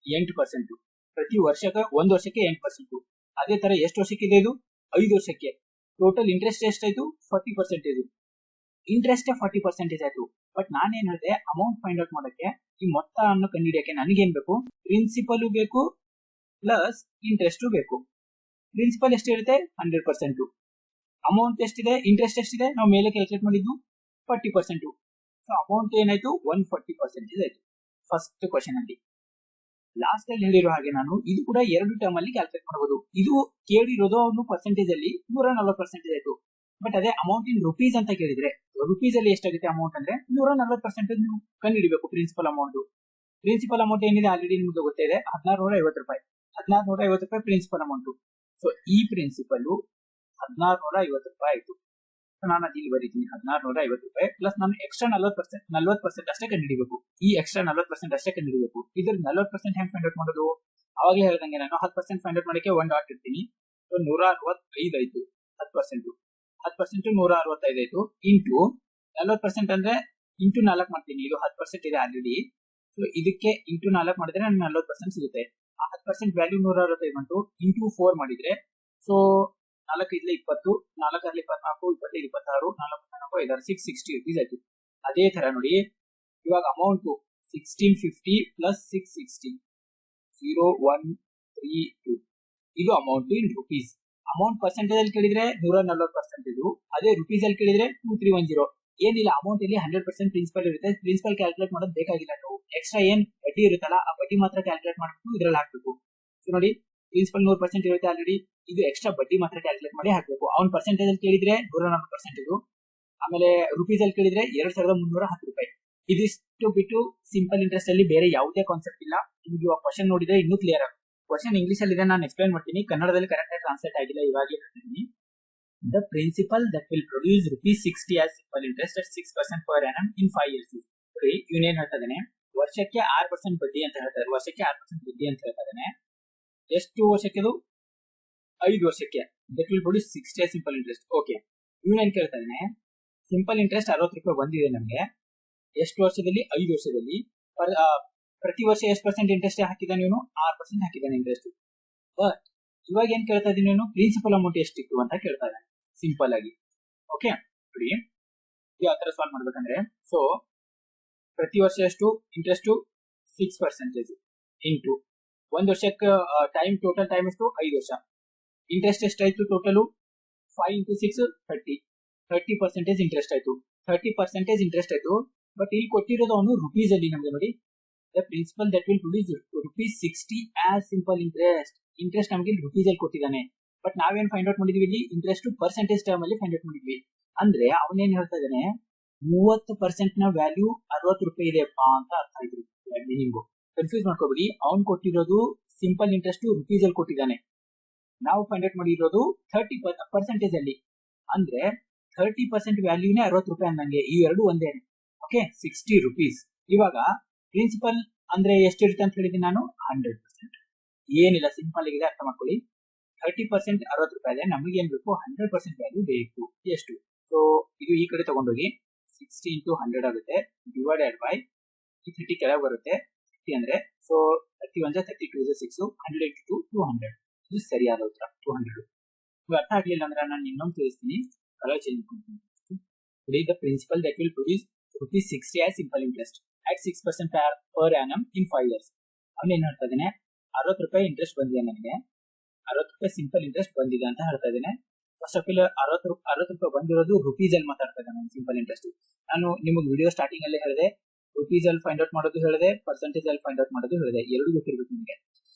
8%. ಪ್ರತಿ ವರ್ಷಕ್ಕೆ 1 ವರ್ಷಕ್ಕೆ 8%. ಅದೇ ತರ ಎಷ್ಟು ವರ್ಷಕ್ಕಿದೆ ಇದು 5 ವರ್ಷಕ್ಕೆ. ಟೋಟಲ್ ಇಂಟ್ರೆಸ್ಟ್ ಎಷ್ಟಾಯ್ತು 40%. ಇಂಟ್ರೆಸ್ಟ್ 40% ಆಯ್ತು. ಬಟ್ ನಾನೇನ್ ಹೇಳಿದೆ ಅಮೌಂಟ್ ಫೈಂಡ್ ಔಟ್ ಮಾಡಕ್ಕೆ ಈ ಮೊತ್ತ ಅನ್ನು ಕಂಡುಹಿಡಿಯಕ್ಕೆ ನನಗೇನ್ ಬೇಕು, ಪ್ರಿನ್ಸಿಪಲ್ ಬೇಕು ಪ್ಲಸ್ ಇಂಟ್ರೆಸ್ಟ್ ಬೇಕು. ಪ್ರಿನ್ಸಿಪಲ್ ಎಷ್ಟಿರುತ್ತೆ 100%. ಅಮೌಂಟ್ ಎಷ್ಟಿದೆ, ಇಂಟ್ರೆಸ್ಟ್ ಎಷ್ಟಿದೆ ನಾವು ಮೇಲೆ ಕ್ಯಾಲ್ಕುಲೇಟ್ ಮಾಡಿದ್ದು 40%. ಸೊ ಅಮೌಂಟ್ ಏನಾಯ್ತು 140% ಆಯ್ತು ಫಸ್ಟ್ ಕ್ವಶನ್ ಅಲ್ಲಿ. ಲಾಸ್ಟ್ ಅಲ್ಲಿ ಹೇಳಿರೋ ಹಾಗೆ ನಾನು ಇದು ಕೂಡ 2 ಟರ್ಮ್ ಅಲ್ಲಿ ಕ್ಯಾಲ್ಕುಲೇಟ್ ಮಾಡಬಹುದು. ಇದು ಕೇಳಿರೋದು ಅವನು ಪರ್ಸೆಂಟೇಜ್ ಅಲ್ಲಿ 140% ಆಯ್ತು. ಬಟ್ ಅದೇ ಅಮೌಂಟ್ ಇನ್ ರುಪೀಸ್ ಅಂತ ಕೇಳಿದ್ರೆ ರುಪೀಸ್ ಅಲ್ಲಿ ಎಷ್ಟಾಗುತ್ತೆ ಅಮೌಂಟ್ ಅಂದ್ರೆ 140% ನೀವು ಕಂಡುಹಿಡಿಬೇಕು ಪ್ರಿನ್ಸಿಪಲ್ ಅಮೌಂಟ್. ಪ್ರಿನ್ಸಿಪಲ್ ಅಮೌಂಟ್ ಏನಿದೆ ಆಲ್ರೆಡಿ ನಿಮ್ಗೆ ಗೊತ್ತಿದೆ 1650 ರೂಪಾಯಿ. 1650 ರೂಪಾಯಿ ಪ್ರಿನ್ಸಿಪಲ್ ಅಮೌಂಟ್. ಸೊ ಈ ಪ್ರಿನ್ಸಿಪಲ್ 1650 ರೂಪಾಯಿ ಆಯ್ತು. ನಾನು ಇಲ್ಲಿ ಬರೀತೀನಿ 1650 ರೂಪಾಯಿ ಪ್ಲಸ್ ನಾನು ಎಕ್ಸ್ಟ್ರಾ 40% ಅಷ್ಟೇ ಕಂಡುಹಿಡಿಬೇಕು. ಈ ಎಕ್ಸ್ಟ್ರಾ 40% ಅಷ್ಟೇ ಕಂಡುಹಿಡಿಬೇಕು. ಇದ್ರ 40% ಹೆಂಗ್ ಫೈಂಡ್ ಔಟ್ ಮಾಡೋದು, ಅವಾಗಲೇ ಹೇಳ್ದಂಗೆ ನಾನು 10% ಫೈಂಡ್ ಔಟ್ ಮಾಡಕ್ಕೆ 1 ಡಾಟ್ ಇರ್ತೀನಿ. 165 ಆಯ್ತು 10%. 10% 165 ಆಯ್ತು ಇಂಟು 40% ಅಂದ್ರೆ ಇಂಟು 4 ಮಾಡ್ತೀನಿ. ಇದು 10% ಇದೆ ಆಲ್ರೆಡಿ. ಸೊ ಇದಕ್ಕೆ ಇಂಟು 4 ಮಾಡಿದ್ರೆ ನನಗೆ 40% ಸಿಗುತ್ತೆ. ಆ 10% ವ್ಯಾಲ್ಯೂ 165 ಬಂತು. ಇಂಟು 4 ಮಾಡಿದ್ರೆ ಸೊ 4 ಇದ್ಲೆ 20, 4 ಅಲ್ಲಿ 24, 25 26, 4 5 660 rupees ಆಯ್ತು. ಅದೇ ತರ ನೋಡಿ ಇವಾಗ ಅಮೌಂಟ್ 1650 ಪ್ಲಸ್ 660 0132. ಇದು amount in rupees. Amount percentage ಅಲ್ಲಿ ಕೇಳಿದ್ರೆ 140%. ಅದೇ ರುಪೀಸ್ ಅಲ್ಲಿ ಕೇಳಿದ್ರೆ 2310. ಏನಿಲ್ಲ ಅಮೌಂಟ್ ಇಲ್ಲಿ 100% ಪ್ರಿನ್ಸಿಪಲ್ ಇರುತ್ತೆ. ಪ್ರಿನ್ಸಿಪಲ್ ಕ್ಯಾಲ್ಕುಲೇಟ್ ಮಾಡೋದು ಬೇಕಾಗಿಲ್ಲ. ನಾವು ಎಕ್ಸ್ಟ್ರಾ ಏನ್ ಬಡ್ಡಿ ಇರುತ್ತಲ್ಲ ಆ ಬಡ್ಡಿ ಮಾತ್ರ ಕ್ಯಾಲ್ಕುಲೇಟ್ ಮಾಡ್ಬಿಟ್ಟು ಇದ್ರಲ್ಲಿ ಹಾಕ್ಬೇಕು. ಸೊ ನೋಡಿ ಪ್ರಿನ್ಸಿಪಲ್ 100% ಇರುತ್ತೆ ಆಲ್ರೆಡಿ. ಇದು ಎಕ್ಸ್ಟ್ರಾ ಬಡ್ಡಿ ಮಾತ್ರ ಕ್ಯಾಲ್ಕುಲೇಟ್ ಮಾಡಿ ಹಾಕ್ಬೇಕು. ಅವ್ನ್ ಪರ್ಸೆಂಟೇಜ್ ಅಲ್ಲಿ ಕೇಳಿದ್ರೆ 140%. ಆಮೇಲೆ ರುಪೀಸ್ ಅಲ್ಲಿ ಕೇಳಿದ್ರೆ 2310 ರೂಪಾಯಿ. ಇದಿಷ್ಟು ಬಿಟ್ಟು ಸಿಂಪಲ್ ಇಂಟ್ರೆಸ್ಟ್ ಅಲ್ಲಿ ಬೇರೆ ಯಾವುದೇ ಕಾನ್ಸೆಪ್ಟ್ ಇಲ್ಲ. ನಿಮ್ಗೆ ಇವಾಗ ಕ್ವಶನ್ ನೋಡಿದ್ರೆ ಇನ್ನೂ ಕ್ಲಿಯರ್ ಆಗುತ್ತೆ. ಕ್ವಶನ್ ಇಂಗ್ಲಿಷ್ ಅಲ್ಲಿ ಇದೆ, ನಾನು ಎಕ್ಸ್ಪ್ಲೈನ್ ಮಾಡ್ತೀನಿ. ಕನ್ನಡದಲ್ಲಿ ಕರೆಕ್ಟ್ ಆಗಿ ಟ್ರಾನ್ಸ್ಲೇಟ್ ಆಗಿಲ್ಲ, ಇವಾಗ ಹೇಳ್ತೀನಿ. The principal that will produce ₹60 as simple interest at 6% per annum in 5 years. ನೋಡಿ ಇವನೇನ್ ಹೇಳ್ತಾ ಇದ್ದಾನೆ, ವರ್ಷಕ್ಕೆ 6% ಬಡ್ಡಿ ಅಂತ ಹೇಳ್ತಾರೆ. ವರ್ಷಕ್ಕೆ 6% ಬಡ್ಡಿ ಅಂತ ಹೇಳ್ತಾ ಇದ್ದಾನೆ. ಎಷ್ಟು ವರ್ಷಕ್ಕೆ? ಅದು 5 ವರ್ಷಕ್ಕೆ. That will produce 60 as simple interest. Okay, ಇವನೇನ್ ಕೇಳ್ತಾ ಇದ್ದಾನೆ, ಸಿಂಪಲ್ ಇಂಟ್ರೆಸ್ಟ್ ₹60 ಬಂದಿದೆ ನಮಗೆ, ಎಷ್ಟು ವರ್ಷದಲ್ಲಿ? 5 ವರ್ಷದಲ್ಲಿ. ಪ್ರತಿ ವರ್ಷ ಎಷ್ಟು ಪರ್ಸೆಂಟ್ ಇಂಟ್ರೆಸ್ಟ್ ಹಾಕಿದಾನೆ ಇವನು? 6% ಹಾಕಿದಾನೆ ಇಂಟ್ರೆಸ್ಟ್. ಬಟ್ ಇವಾಗ ಏನ್ ಕೇಳ್ತಾ ಇದೀನಿ, ಇವನು ಪ್ರಿನ್ಸಿಪಲ್ ಅಮೌಂಟ್ ಎಷ್ಟಿತ್ತು ಅಂತ ಕೇಳ್ತಾ ಇದ್ದಾನೆ ಸಿಂಪಲ್ ಆಗಿ. ಓಕೆ, ನೋಡಿ ಯಾವ ತರ ಸಾಲ್ವ್ ಮಾಡ್ಬೇಕಂದ್ರೆ, ಸೊ ಪ್ರತಿ ವರ್ಷ ಎಷ್ಟು ಇಂಟ್ರೆಸ್ಟ್? 6% ಇಂಟು 1 ವರ್ಷಕ್ಕೆ ಟೈಮ್, ಟೋಟಲ್ ಟೈಮ್ ಎಷ್ಟು? 5 ವರ್ಷ. ಇಂಟ್ರೆಸ್ಟ್ ಎಷ್ಟಾಯ್ತು ಟೋಟಲು? 5 into 6 30% ಇಂಟ್ರೆಸ್ಟ್ ಆಯ್ತು. 30% ಇಂಟ್ರೆಸ್ಟ್ ಆಯ್ತು. ಬಟ್ ಇಲ್ಲಿ ಕೊಟ್ಟಿರೋದು ಅವನು ರುಪೀಸ್ ಅಲ್ಲಿ ನಮ್ಗೆ. ನೋಡಿ, the principal that will produce ₹60 as simple interest. Interest ನಮಗೆ ರುಪೀಸ್ ಅಲ್ಲಿ ಕೊಟ್ಟಿದ್ದಾನೆ. ಬಟ್ ನಾವೇನ್ ಫೈಂಡ್ ಔಟ್ ಮಾಡಿದ್ವಿ ಇಲ್ಲಿ? ಇಂಟ್ರೆಸ್ಟ್ ಪರ್ಸೆಂಟೇಜ್ ಟರ್ಮ್ ಅಲ್ಲಿ ಫೈಂಡ್ ಔಟ್ ಮಾಡಿದ್ವಿ. ಅಂದ್ರೆ ಅವನೇನ್ ಹೇಳ್ತಾ ಇದ್ದಾನೆ, 30% ನ ವ್ಯಾಲ್ಯೂ ₹60 ಇದೆಯಪ್ಪ ಅಂತ ಅರ್ಥ ಆಯ್ತು. ಮೀನಿಂಗು ಕನ್ಫ್ಯೂಸ್ ಮಾಡ್ಕೋಬೇಡಿ. ಅವ್ನು ಕೊಟ್ಟಿರೋದು ಸಿಂಪಲ್ ಇಂಟ್ರೆಸ್ಟ್ ರುಪೀಸ್ ಅಲ್ಲಿ ಕೊಟ್ಟಿದ್ದಾನೆ. ನಾವು ಫೈಂಡ್ ಔಟ್ ಮಾಡಿರೋದು 30% ಅಲ್ಲಿ. ಅಂದ್ರೆ 30% ವ್ಯಾಲ್ಯೂನೇ ₹60 ಅಂದಂಗೆ. ಈ ಎರಡು ಒಂದೇ. ಓಕೆ, ₹60. ಇವಾಗ ಪ್ರಿನ್ಸಿಪಲ್ ಅಂದ್ರೆ ಎಷ್ಟಿರುತ್ತೆ ಅಂತ ಹೇಳಿದ್ದೀನಿ ನಾನು? 100%. ಏನಿಲ್ಲ, ಸಿಂಪಲ್ ಆಗಿದೆ, ಅರ್ಥ ಮಾಡ್ಕೊಳ್ಳಿ. 30% ₹60 ಇದೆ, ನಮಗೆ ಏನ್ ಬೇಕು? 100% ವ್ಯಾಲ್ಯೂ ಬೇಕು. ಎಷ್ಟು? ಸೊ ಇದು ಈ ಕಡೆ ತಗೊಂಡೋಗಿ 60 into 100 ಆಗುತ್ತೆ, ಡಿವೈಡೆಡ್ ಬೈ ಈ 30 ಕೆಳಗೆ ಬರುತ್ತೆ. 50 ಅಂದ್ರೆ, ಸೊ 31 32 6, 100 into 2 200. ಇದು ಸರಿಯಾದ ಉತ್ತರ 200. ಇದು ಅರ್ಥ ಆಗ್ಲಿಲ್ಲ ಅಂದ್ರೆ ನಾನು ಇನ್ನೊಂದು ತಿಳಿಸ್ತೀನಿ, ಕಲರ್ ಚೇಂಜ್ ಮಾಡ್ತೀನಿ. The principal that will produce ₹60 as simple interest at 6% per annum in 5 years. ಅವನೇನ್ ಹೇಳ್ತಾ ಇದ್ದಾನೆ, ₹60 ಇಂಟ್ರೆಸ್ಟ್ ಬಂದಿದೆ ನನಗೆ, ₹60 ಸಿಂಪಲ್ ಇಂಟ್ರೆಸ್ಟ್ ಬಂದಿದೆ ಅಂತ ಹೇಳ್ತಾ ಇದ್ದೇನೆ. ಫಸ್ಟ್ ಆಫ್ ಆಲ್ ₹60 ಬಂದಿರೋದು ರುಪೀಸ್ ಅಲ್ಲಿ ಮಾತಾಡ್ತಾ ಇದ್ದಾನೆ ಸಿಂಪಲ್ ಇಂಟ್ರೆಸ್ಟ್. ನಾನು ನಿಮಗೆ ವಿಡಿಯೋ ಸ್ಟಾರ್ಟಿಂಗ್ ಅಲ್ಲಿ ಹೇಳಿದೆ, ರುಪೀಸ್ ಅಲ್ಲಿ ಫೈಂಡ್ ಔಟ್ ಮಾಡೋದು ಹೇಳಿದೆ, ಪರ್ಸೆಂಟೇಜ್ ಅಲ್ಲಿ ಫೈಂಡ್ ಔಟ್ ಮಾಡೋದು ಹೇಳಿದೆ, ಎರಡು ಗೊತ್ತಿರ್ಬೇಕು ನಿಮಗೆ.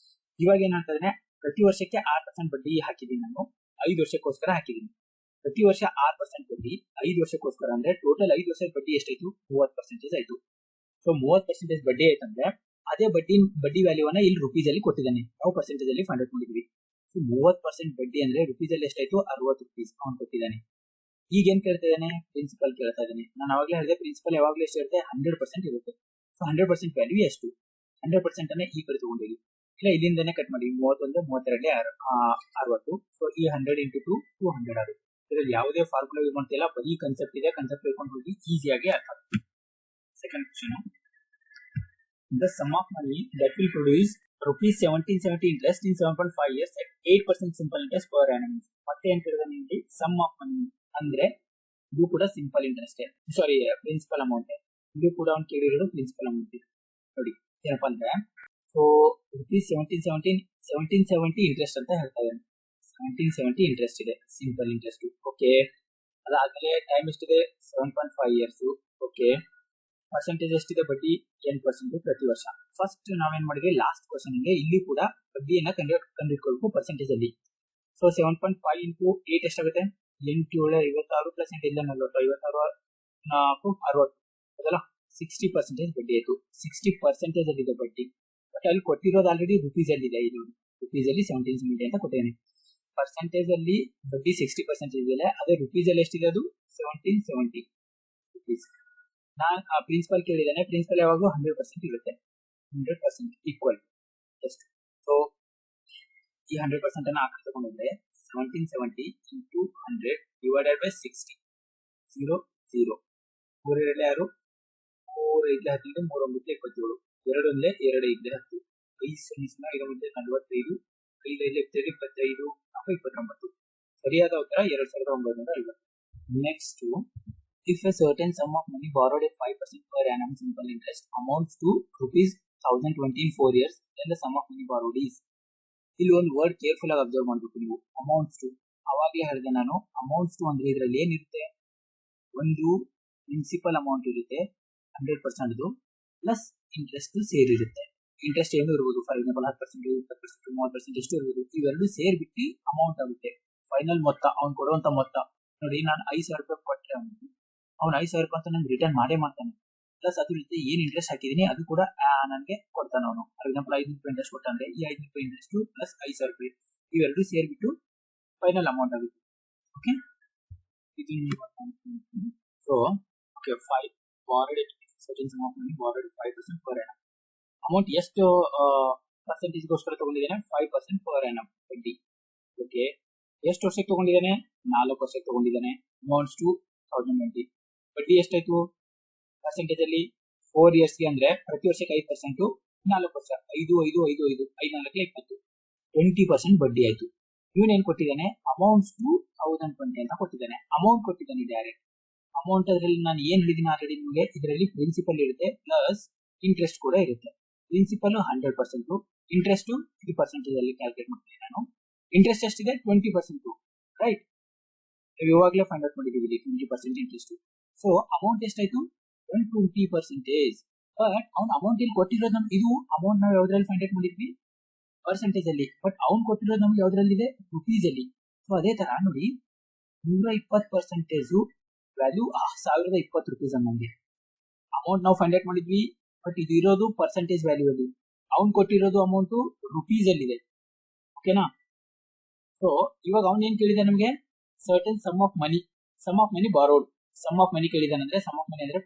ಇವಾಗ ಏನ್ ಹೇಳ್ತಾ ಇದ್ದಾನೆ, ಪ್ರತಿ ವರ್ಷಕ್ಕೆ 6% ಬಡ್ಡಿ ಹಾಕಿದ್ದೀನಿ ನಾನು, 5 ವರ್ಷಕ್ಕೋಸ್ಕರ ಹಾಕಿದ್ದೀನಿ. ಪ್ರತಿ ವರ್ಷ 6% ಬಡ್ಡಿ 5 ವರ್ಷಕ್ಕೋಸ್ಕರ ಅಂದ್ರೆ ಟೋಟಲ್ 5 ವರ್ಷದ ಬಡ್ಡಿ ಎಷ್ಟಾಯ್ತು? 30% ಆಯ್ತು. ಸೊ 30% ಬಡ್ಡಿ ಆಯ್ತಂದ್ರೆ ಅದೇ ಬಡ್ಡಿ ವ್ಯಾಲ್ಯೂವನ್ನ ಇಲ್ಲಿ ರುಪೀಸ್ ಅಲ್ಲಿ ಕೊಟ್ಟಿದ್ದಾನೆ. ನಾವು ಪರ್ಸೆಂಟೇಜ್ ಅಲ್ಲಿ ಫೈಂಡ್ ಔಟ್ ಮಾಡಿದ್ವಿ. ಸೊ 30% ಬಡ್ಡಿ ಅಂದ್ರೆ ರುಪೀಸ್ ಅಲ್ಲಿ ಎಷ್ಟಾಯ್ತು? ₹60 ಅವ್ನು ಕೊಟ್ಟಿದ್ದಾನೆ. ಈಗ ಏನ್ ಕೇಳ್ತಾ ಇದ್ದಾನೆ? ಪ್ರಿನ್ಸಿಪಲ್ ಕೇಳ್ತಾ ಇದ್ದಾನೆ. ನಾನು ಅವಾಗಲೇ ಹೇಳಿದೆ, ಪ್ರಿನ್ಸಿಪಲ್ ಯಾವಾಗಲೂ ಎಷ್ಟು ಇರುತ್ತೆ? 100% ಇರುತ್ತೆ. ಸೊ 100% ವ್ಯಾಲ್ಯೂ ಎಷ್ಟು? 100% ಅನ್ನ ಈ ಕಡೆ ತಗೊಂಡೋಗಿ, ಇಲ್ಲ ಇಲ್ಲಿಂದಾನೆ ಕಟ್ ಮಾಡಿ. 31 32 60. ಸೊ ಈ 100 into 2 200 ಆಗುತ್ತೆ. ಇದರಲ್ಲಿ ಯಾವುದೇ ಫಾರ್ಮುಲಾ ಯೂಸ್ ಮಾಡ್ತಿಲ್ಲ, ಬರೀ ಕನ್ಸೆಪ್ಟ್ ಇದೆ. ಕನ್ಸೆಪ್ಟ್ ಹೇಳ್ಕೊಂಡು ಹೋಗಿ ಈಸಿಯಾಗಿ ಅರ್ಥ ಆಗುತ್ತೆ. Second question, the sum of money that will produce ₹1770 interest in 7.5 years at 8% simple interest per annum. ಮತ್ತೆ ಏನ್ ಕೇಳಿದಾನೆ ಇಲ್ಲಿ? ಸಮ್ ಆಫ್ ಮನಿ ಅಂದ್ರೆ ಇದು ಕೂಡ ಸಿಂಪಲ್ ಇಂಟ್ರೆಸ್ಟ್, ಸಾರಿ ಪ್ರಿನ್ಸಿಪಲ್ ಅಮೌಂಟ್. ಇದು ಕೂಡ ಅವ್ನು ಕೇಳಿರೋದು ಪ್ರಿನ್ಸಿಪಲ್ ಅಮೌಂಟ್. ನೋಡಿ ಏನಪ್ಪಾ ಅಂದ್ರೆ, ಸೊ ₹1770 ಇಂಟ್ರೆಸ್ಟ್ ಅಂತ ಹೇಳ್ತಾ ಇದ್ದಾನೆ. 1770 ಇಂಟ್ರೆಸ್ಟ್ ಇದೆ, ಸಿಂಪಲ್ ಇಂಟ್ರೆಸ್ಟ್. ಓಕೆ, ಅದಾದ್ಮೇಲೆ ಟೈಮ್ ಎಷ್ಟಿದೆ? 7.5 years. ಓಕೆ, ಪರ್ಸೆಂಟೇಜ್ ಎಷ್ಟಿದೆ? ಬಡ್ಡಿ 10% ಪ್ರತಿ ವರ್ಷ. ಫಸ್ಟ್ ನಾವೇನ್ ಮಾಡಿದ್ವಿ, ಲಾಸ್ಟ್ ಕ್ವಶನ್ ಗೆ ಇಲ್ಲಿ ಕೂಡ ಬಡ್ಡಿಯನ್ನ ಕಂಡುಹಿಡ್ಕೊಳ್ಬೇಕು ಪರ್ಸೆಂಟೇಜ್ ಅಲ್ಲಿ. ಸೊ 7.5 into 8 ಎಷ್ಟಾಗುತ್ತೆ? 8 7 56 ಪ್ಲಸ್ 8 ಇಲ್ಲ 40, 56 4 60 ಅದಲ್ಲ, 60% ಬಡ್ಡಿ ಆಯ್ತು. 60% ಅಲ್ಲಿ ಇದೆ ಬಡ್ಡಿ. ಬಟ್ ಅಲ್ಲಿ ಕೊಟ್ಟಿರೋದು ಆಲ್ರೆಡಿ ರುಪೀಸ್ ಅಲ್ಲಿ ಇದೆ. ಇದು ರುಪೀಸ್ ಅಲ್ಲಿ 1770 ಅಂತ ಕೊಟ್ಟಿದ್ದಾನೆ. ಪರ್ಸೆಂಟೇಜ್ ಅಲ್ಲಿ ಬಡ್ಡಿ 60% ಇದೆ, ಅದೇ ರುಪೀಸ್ ಅಲ್ಲಿ ಎಷ್ಟಿದೆ? ಅದು 1770 ರುಪೀಸ್. ನಾನು ಪ್ರಿನ್ಸಿಪಲ್ ಕೇಳಿದ್ದಾನೆ, ಪ್ರಿನ್ಸಿಪಲ್ ಯಾವಾಗಲೂ 100% ಇರುತ್ತೆ. 100% ಈಕ್ವಲ್ ಎಷ್ಟು? ಸೊ ಈ 100% ಅನ್ನ ಆಕಡೆ ತಗೊಂಡ್ರೆ 1770 into 100 divided by 60 0 0 3 2 6 3 5 15 3 9 27 2 1 2 5 10 5 0 5 45 5 5 25 29. ಸರಿಯಾದ ಉತ್ತರ 2950. Next, if a certain sum of money borrowed at 5% per annum simple interest amounts to ₹1020 in 4 years, then the sum of money borrowed is. ಇಲ್ಲಿ ಒಂದು ವರ್ಡ್ ಕೇರ್ಫುಲ್ ಆಗಿ ಅಬ್ಸರ್ವ್ ಮಾಡ್ಬೇಕು ನೀವು. ಅಮೌಂಟ್ಸ್ ಟು, ಅವಾಗಲೇ ಹೇಳಿದೆ ನಾನು, ಅಮೌಂಟ್ಸ್ ಟು ಅಂದ್ರೆ ಇದರಲ್ಲಿ ಏನಿರುತ್ತೆ? ಒಂದು ಪ್ರಿನ್ಸಿಪಲ್ ಅಮೌಂಟ್ ಇರುತ್ತೆ 100% ಪ್ಲಸ್ ಇಂಟ್ರೆಸ್ಟ್ ಸೇರಿರುತ್ತೆ. ಇಂಟ್ರೆಸ್ಟ್ ಏನು ಇರ್ಬೋದು, ಫಾರ್ ಎಕ್ಸಾಂಪಲ್ 10%, 20%, 30% ಎಷ್ಟು ಇರ್ಬೋದು. ಇವೆರಡು ಸೇರ್ಬಿಟ್ಟು ಅಮೌಂಟ್ ಆಗುತ್ತೆ. ಫೈನಲ್ ಮೊತ್ತ, ಅವ್ನು ಕೊಡುವಂತ ಮೊತ್ತ. ನೋಡಿ, ನಾನು ₹5000 ಕೊಟ್ಟರೆ ಅವ್ನು ₹5000 ಅಂತ ನಂಗೆ ರಿಟರ್ನ್ ಮಾಡೇ ಮಾಡ್ತಾನೆ. ಪ್ಲಸ್ ಅದ್ರ ಜೊತೆ ಏನ್ ಇಂಟ್ರೆಸ್ಟ್ ಹಾಕಿದೀನಿ ಅದು ಕೂಡ ನನಗೆ ಕೊಡ್ತಾನೆ ಅವನು. ಫಾರ್ ಎಕ್ಸಾಂಪಲ್ ₹500 ಇಂಟ್ರೆಸ್ಟ್ ಕೊಟ್ಟಂದ್ರೆ ಈ ₹500 ಇಂಟ್ರೆಸ್ಟ್ ಪ್ಲಸ್ ₹5000 ಇವೆರಡು ಸೇರ್ಬಿಟ್ಟು ಫೈನಲ್ ಅಮೌಂಟ್ ಆಗುತ್ತೆ. Okay, so okay 5 borrowed at certain sum of money borrowed 5% per annum. Amount ಎಷ್ಟು ಪರ್ಸೆಂಟೇಜ್ ಗೋಸ್ಕರ ತಗೊಂಡಿದ್ದಾನೆ? 5% per annum ಬಡ್ಡಿ. ಓಕೆ, ಎಷ್ಟು ವರ್ಷಕ್ಕೆ ತಗೊಂಡಿದ್ದಾನೆ? 4 ವರ್ಷಕ್ಕೆ ತಗೊಂಡಿದ್ದಾನೆ. Amounts to 1020. ಬಡ್ಡಿ ಎಷ್ಟಾಯ್ತು ಪರ್ಸೆಂಟೇಜ್ ಅಲ್ಲಿ? 4 ಇಯರ್ಸ್ಗೆ ಅಂದ್ರೆ ಪ್ರತಿ ವರ್ಷಕ್ಕೆ 5%, 4 ವರ್ಷ 5 5 5 5 5 4 20, 20% ಬಡ್ಡಿ ಆಯ್ತು. ಇವನೇನ್ ಕೊಟ್ಟಿದ್ದಾನೆ? ಅಮೌಂಟ್ಸ್ ಟು 1020 ಅಂತ ಕೊಟ್ಟಿದ್ದಾನೆ. ಅಮೌಂಟ್ ಕೊಟ್ಟಿದ್ದಾನೆ ಡೈರೆಕ್ಟ್. ಅಮೌಂಟ್ ಅದರಲ್ಲಿ ನಾನು ಏನ್ ಹೇಳಿದ್ದೀನಿ ಆಲ್ರೆಡಿ ನಿಮಗೆ, ಇದರಲ್ಲಿ ಪ್ರಿನ್ಸಿಪಲ್ ಇರುತ್ತೆ ಪ್ಲಸ್ ಇಂಟ್ರೆಸ್ಟ್ ಕೂಡ ಇರುತ್ತೆ. ಪ್ರಿನ್ಸಿಪಲ್ 100%, ಇಂಟ್ರೆಸ್ಟ್ ಈ ಪರ್ಸೆಂಟೇಜ್ ಅಲ್ಲಿ ಕ್ಯಾಲ್ಕುಲೇಟ್ ಮಾಡ್ತೀನಿ ನಾನು. ಇಂಟ್ರೆಸ್ಟ್ ಎಷ್ಟಿದೆ? 20%, ರೈಟ್? ಇವಾಗಲೇ ಫೈಂಡ್ ಔಟ್ ಮಾಡಿದೀವಿ 20% ಇಂಟ್ರೆಸ್ಟ್. ಸೊ ಅಮೌಂಟ್ ಎಷ್ಟಾಯ್ತು? 120%. ಬಟ್ ಅವ್ನ ಅಮೌಂಟ್ ಇಲ್ಲಿ ಕೊಟ್ಟಿರೋದು ನಮ್ಗೆ, ಇದು ಅಮೌಂಟ್ ನಾವು ಯಾವ್ದ್ರಲ್ಲಿ ಫೈಂಡ್ ಔಟ್ ಮಾಡಿದ್ವಿ? ಪರ್ಸೆಂಟೇಜ್ ಅಲ್ಲಿ. ಬಟ್ ಅವ್ನು ಕೊಟ್ಟಿರೋದು ನಮ್ಗೆ ಯಾವ್ದ್ರಲ್ಲಿದೆ? ರುಪೀಸ್ ಅಲ್ಲಿ. ಸೊ ಅದೇ ತರ ನೋಡಿ, 120% ವ್ಯಾಲ್ಯೂ 1020 ರೂಪೀಸ್ ಅನ್ನಂಗೆ. ಅಮೌಂಟ್ ನಾವು ಫೈಂಡ್ ಔಟ್ ಮಾಡಿದ್ವಿ, ಬಟ್ ಇದು ಇರೋದು ಪರ್ಸೆಂಟೇಜ್ ವ್ಯಾಲ್ಯೂ ಅಲ್ಲಿ. ಅವ್ನು ಕೊಟ್ಟಿರೋದು ಅಮೌಂಟ್ ರುಪೀಸ್ ಅಲ್ಲಿ ಇದೆ. ಓಕೆನಾ? ಸೊ ಇವಾಗ ಅವ್ನು ಏನ್ ಕೇಳಿದ ನಮಗೆ? Certain sum of money borrowed. Sum of money ಕೇಳಿದಾನೆ. ಅಂದ್ರೆ ಸಮ್ ಆಫ್ ಮನಿ ಅಂದ್ರೆ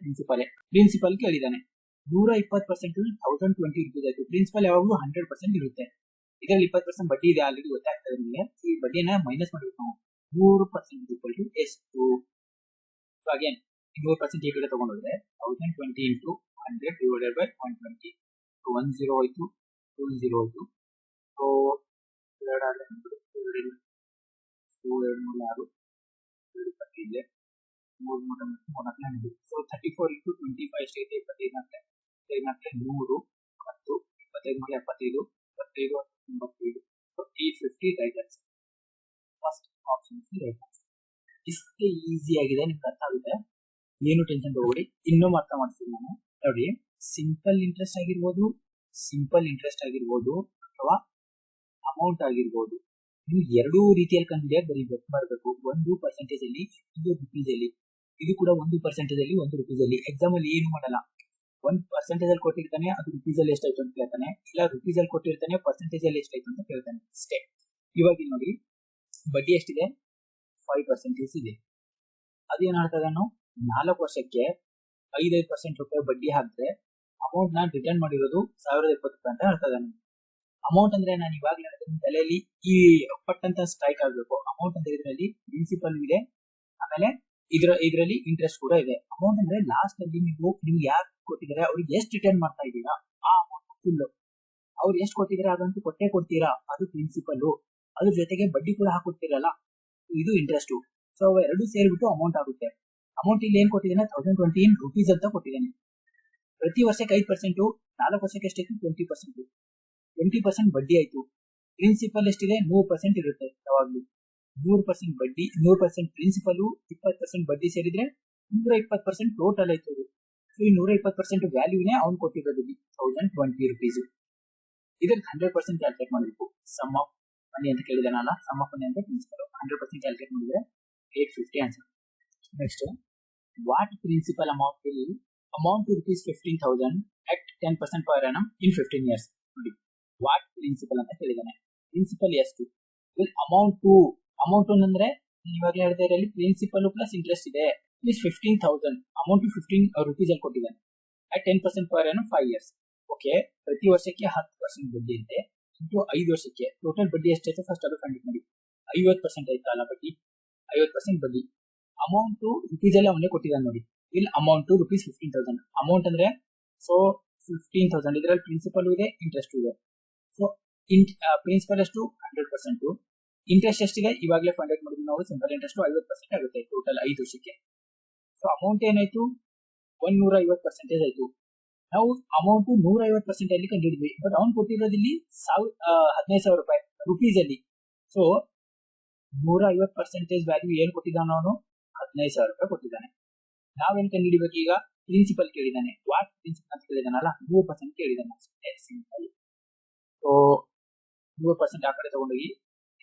ಪ್ರಿನ್ಸಿಪಲ್ ಕೇಳಿದಾನೆ. 120% 1020 ರೂಪೀಸ್ ಆಯ್ತು. ಪ್ರಿನ್ಸಿಪಲ್ ಯಾವಾಗಲೂ 100% ಇರುತ್ತೆ. ಇದರಲ್ಲಿ 20% ಬಡ್ಡಿ ಇದೆ, ಆಲ್ರೆಡಿ ಗೊತ್ತಾಗ್ತದೆ ನಿಮಗೆ. ಈ ಬಡ್ಡಿನ ಮೈನಸ್ ಮಾಡಬೇಕು ನಾವು. 100% ಈಕ್ವಲ್ ಟು ಎಷ್ಟು? ಸೊ ಅಗೇನ್ 100% ಈ ಕಡೆ ತಗೊಂಡೋದ್ರೆ 1020 ಇಂಟು 100 ಡಿವೈಡೆಡ್ ಬೈ 120. 10 ಹೋಯ್ತು, 20 ಹೋಯ್ತು. ಸೊ 2 ಆದ್ರೆ 2 6 2 25 3 ಸೊ 34 ಇಂಟು 25 ಎಷ್ಟೈತೆ? 25 100 10 25 75 25 95. So 850 right answer. First option right answer. ಇಷ್ಟೇ ಈಸಿ ಆಗಿದೆ, ನಿಮ್ಗೆ ಅರ್ಥ ಆಗುತ್ತೆ, ಏನು ಟೆನ್ಷನ್ ತಗೋಬೇಡಿ. ಇನ್ನೂ ಅರ್ಥ ಮಾಡ್ತೀನಿ ನಾನು. ನೋಡಿ, ಸಿಂಪಲ್ ಇಂಟ್ರೆಸ್ಟ್ ಆಗಿರ್ಬೋದು ಅಥವಾ ಅಮೌಂಟ್ ಆಗಿರ್ಬೋದು, ನೀವು ಎರಡೂ ರೀತಿಯಲ್ಲಿ ಕಂಡುಹಿಡಿಯಕ್ಕೆ ಬರಬೇಕು. ಒಂದು ಪರ್ಸೆಂಟೇಜ್ ಅಲ್ಲಿ, ಇದು ರುಪೀಸ್ ಅಲ್ಲಿ. ಇದು ಕೂಡ 1% ಅಲ್ಲಿ 1 ರೂಪೀಸ್ ಅಲ್ಲಿ. ಎಕ್ಸಾಮ್ ಅಲ್ಲಿ ಏನು ಮಾಡಲ್ಲ, 1% ಅಲ್ಲಿ ಕೊಟ್ಟಿರ್ತಾನೆ, ಅದು ರುಪೀಸ್ ಅಲ್ಲಿ ಎಷ್ಟಾಯ್ತು ಅಂತ ಕೇಳ್ತಾನೆ, ಇಲ್ಲ ರುಪೀಸ್ ಅಲ್ಲಿ ಕೊಟ್ಟಿರ್ತಾನೆ, ಪರ್ಸೆಂಟೇಜ್ ಅಲ್ಲಿ ಎಷ್ಟಾಯ್ತು ಅಂತ ಕೇಳ್ತಾನೆ ಅಷ್ಟೇ. ಇವಾಗ ನೋಡಿ, ಬಡ್ಡಿ ಎಷ್ಟಿದೆ? 5% ಇದೆ. ಅದೇನ್ ಹೇಳ್ತದೆ? ನಾನು 4 ವರ್ಷಕ್ಕೆ 5% ರೂಪಾಯಿ ಬಡ್ಡಿ ಹಾಕಿದ್ರೆ ಅಮೌಂಟ್ ನಾನು ರಿಟರ್ನ್ ಮಾಡಿರೋದು 1020 ರೂಪಾಯಿ ಅಂತ ಹೇಳ್ತದೆ. ಅಮೌಂಟ್ ಅಂದ್ರೆ ನಾನು ಇವಾಗಲೇ ತಲೆಯಲ್ಲಿ ಈ ಪಟ್ಟಂತ ಸ್ಟ್ರೈಕ್ ಆಗ್ಬೇಕು. ಅಮೌಂಟ್ ಅಂದ್ರೆ ಇದರಲ್ಲಿ ಪ್ರಿನ್ಸಿಪಲ್ ಇದೆ, ಆಮೇಲೆ ಇದರಲ್ಲಿ ಇಂಟ್ರೆಸ್ಟ್ ಕೂಡ ಇದೆ. ಅಮೌಂಟ್ ಅಂದ್ರೆ ಲಾಸ್ಟ್ ಅಲ್ಲಿ ನಿಮ್ಗೆ ಯಾರು ಕೊಟ್ಟಿದ್ದಾರೆ ಅವ್ರಿಗೆ ಎಷ್ಟು ರಿಟರ್ನ್ ಮಾಡ್ತಾ ಇದ್ದೀರಾ ಆ ಅಮೌಂಟ್ ಫುಲ್. ಅವ್ರು ಎಷ್ಟು ಕೊಟ್ಟಿದ್ದಾರೆ ಅದಂತೂ ಕೊಟ್ಟೇ ಕೊಡ್ತೀರಾ, ಅದು ಪ್ರಿನ್ಸಿಪಲ್. ಅದ್ರ ಜೊತೆಗೆ ಬಡ್ಡಿ ಕೂಡ ಹಾಕೊಡ್ತೀರಲ್ಲ, ಇದು ಇಂಟ್ರೆಸ್ಟ್. ಸೊ ಅವು ಎರಡು ಸೇರಿಬಿಟ್ಟು ಅಮೌಂಟ್ ಆಗುತ್ತೆ. ಅಮೌಂಟ್ ಇಲ್ಲಿ ಏನ್ ಕೊಟ್ಟಿದ್ದಾನೆ? 1020 ರೂಪೀಸ್ ಅಂತ ಕೊಟ್ಟಿದ್ದಾನೆ. ಪ್ರತಿ ವರ್ಷಕ್ಕೆ 5%, 4 ವರ್ಷಕ್ಕೆ ಎಷ್ಟಾಯ್ತು? 20%. 20% ಬಡ್ಡಿ ಆಯ್ತು. ಪ್ರಿನ್ಸಿಪಲ್ ಎಷ್ಟಿದೆ? 100% ಇರುತ್ತೆ ಯಾವಾಗ್ಲೂ. 100% ಬಡ್ಡಿ, 100% ಪ್ರಿನ್ಸಿಪಲ್, 20% ಬಡ್ಡಿ ಸೇರಿದ್ರೆ 120% ಟೋಟಲ್ ಆಯ್ತು. ಸೊ ಈ 120% ವ್ಯಾಲ್ಯೂನೇ ಅವ್ನು ಕೊಟ್ಟಿರೋದು 1020 ರೂಪೀಸ್. ಇದ್ರಲ್ಲಿ 100% ಕ್ಯಾಲ್ಕುಲೇಟ್ ಮಾಡಬೇಕು. ಸಮ್ ಆಫ್ ಮನಿ ಅಂತ ಕೇಳಿದಾನಲ್ಲ, ಸಮ್ ಆಫ್ ಮನಿ ಅಂತ ಪ್ರಿನ್ಸಿಪಲ್ 100% ಕ್ಯಾಲ್ಕುಲೇಟ್ ಮಾಡಿದ್ರೆ 850 answer. Next, what principal amount to rupees 15,000 at 10% per annum in 15 years. ನೋಡಿ, ವಾಟ್ ಪ್ರಿನ್ಸಿಪಲ್ ಅಂತ ಕೇಳಿದಾನೆ. ಪ್ರಿನ್ಸಿಪಲ್ ಎಷ್ಟು? ಅಮೌಂಟ್ ಅಂದ್ರೆ ಇವಾಗಲೇ ಹೇಳಿದ ಇದರಲ್ಲಿ ಪ್ರಿನ್ಸಿಪಲ್ ಪ್ಲಸ್ ಇಂಟ್ರೆಸ್ಟ್ ಇದೆ. ಪ್ಲೀಸ್ 15,000 ಅಮೌಂಟ್ 15 ರೂಪೀಸ್ ಅಲ್ಲಿ ಕೊಟ್ಟಿದ್ದಾನೆ. at 10% per annum 5 years. Okay, ಪ್ರತಿ ವರ್ಷಕ್ಕೆ 10% ಬಡ್ಡಿ ಅಂತೆ. ಇಂಟು 5 ವರ್ಷಕ್ಕೆ ಟೋಟಲ್ ಬಡ್ಡಿ ಎಷ್ಟೈತೆ ಫಸ್ಟ್ ಅದು ಫೈಂಡ್ ಮಾಡಿ. 50% ಆಯ್ತಲ್ಲ ಬಡ್ಡಿ, 50% ಬಡ್ಡಿ. ಅಮೌಂಟ್ ರುಪೀಸ್ ಅಲ್ಲಿ ಅವನೇ ಕೊಟ್ಟಿದ್ದಾನೆ ನೋಡಿ. ಇಲ್ಲಿ ಅಮೌಂಟ್ rupees 15,000. ಅಮೌಂಟ್ ಅಂದ್ರೆ ಸೊ 15,000, ಇದರಲ್ಲಿ ಪ್ರಿನ್ಸಿಪಲ್ ಇದೆ, ಇಂಟ್ರೆಸ್ಟ್ ಇದೆ. ಸೊ ಪ್ರಿನ್ಸಿಪಲ್ ಎಷ್ಟು? 100%. ಇಂಟ್ರೆಸ್ಟ್ ಎಷ್ಟಿದೆ? ಇವಾಗಲೇ ಫೈಂಡ್ ಔಟ್ ಮಾಡಿದ್ವಿ ನಾವು. ಸಿಂಪಲ್ ಇಂಟ್ರೆಸ್ಟ್ 50% ಆಗುತ್ತೆ ಟೋಟಲ್ 5 ವರ್ಷಕ್ಕೆ. ಸೊ ಅಮೌಂಟ್ ಏನಾಯ್ತು? 150% ಆಯ್ತು. ನಾವು ಅಮೌಂಟ್ 150% ಅಲ್ಲಿ ಕಂಡಿದ್ವಿ, ಬಟ್ ಅವ್ನು ಕೊಟ್ಟಿರೋದು ಇಲ್ಲಿ 15,000 ರೂಪಾಯಿ ರುಪೀಸ್ ಅಲ್ಲಿ. ಸೊ 150% ವ್ಯಾಲ್ಯೂ ಏನ್ ಕೊಟ್ಟಿದ್ದಾನ ಅವನು? 15,000 ರೂಪಾಯಿ ಕೊಟ್ಟಿದ್ದಾನೆ. ನಾವೇನ್ ಕಂಡುಹಿಡಿಬೇಕು ಈಗ? ಪ್ರಿನ್ಸಿಪಲ್ ಕೇಳಿದಾನೆ. ವಾಟ್ ಪ್ರಿನ್ಸಿಪಲ್ ಅಂತ ಕೇಳಿದಾನಲ್ಲ, 100% ಕೇಳಿದಾನೆ ಅಷ್ಟೇ, ಸಿಂಪಲ್. ಸೊ 100% ಆ ಕಡೆ ತಗೊಂಡೋಗಿ,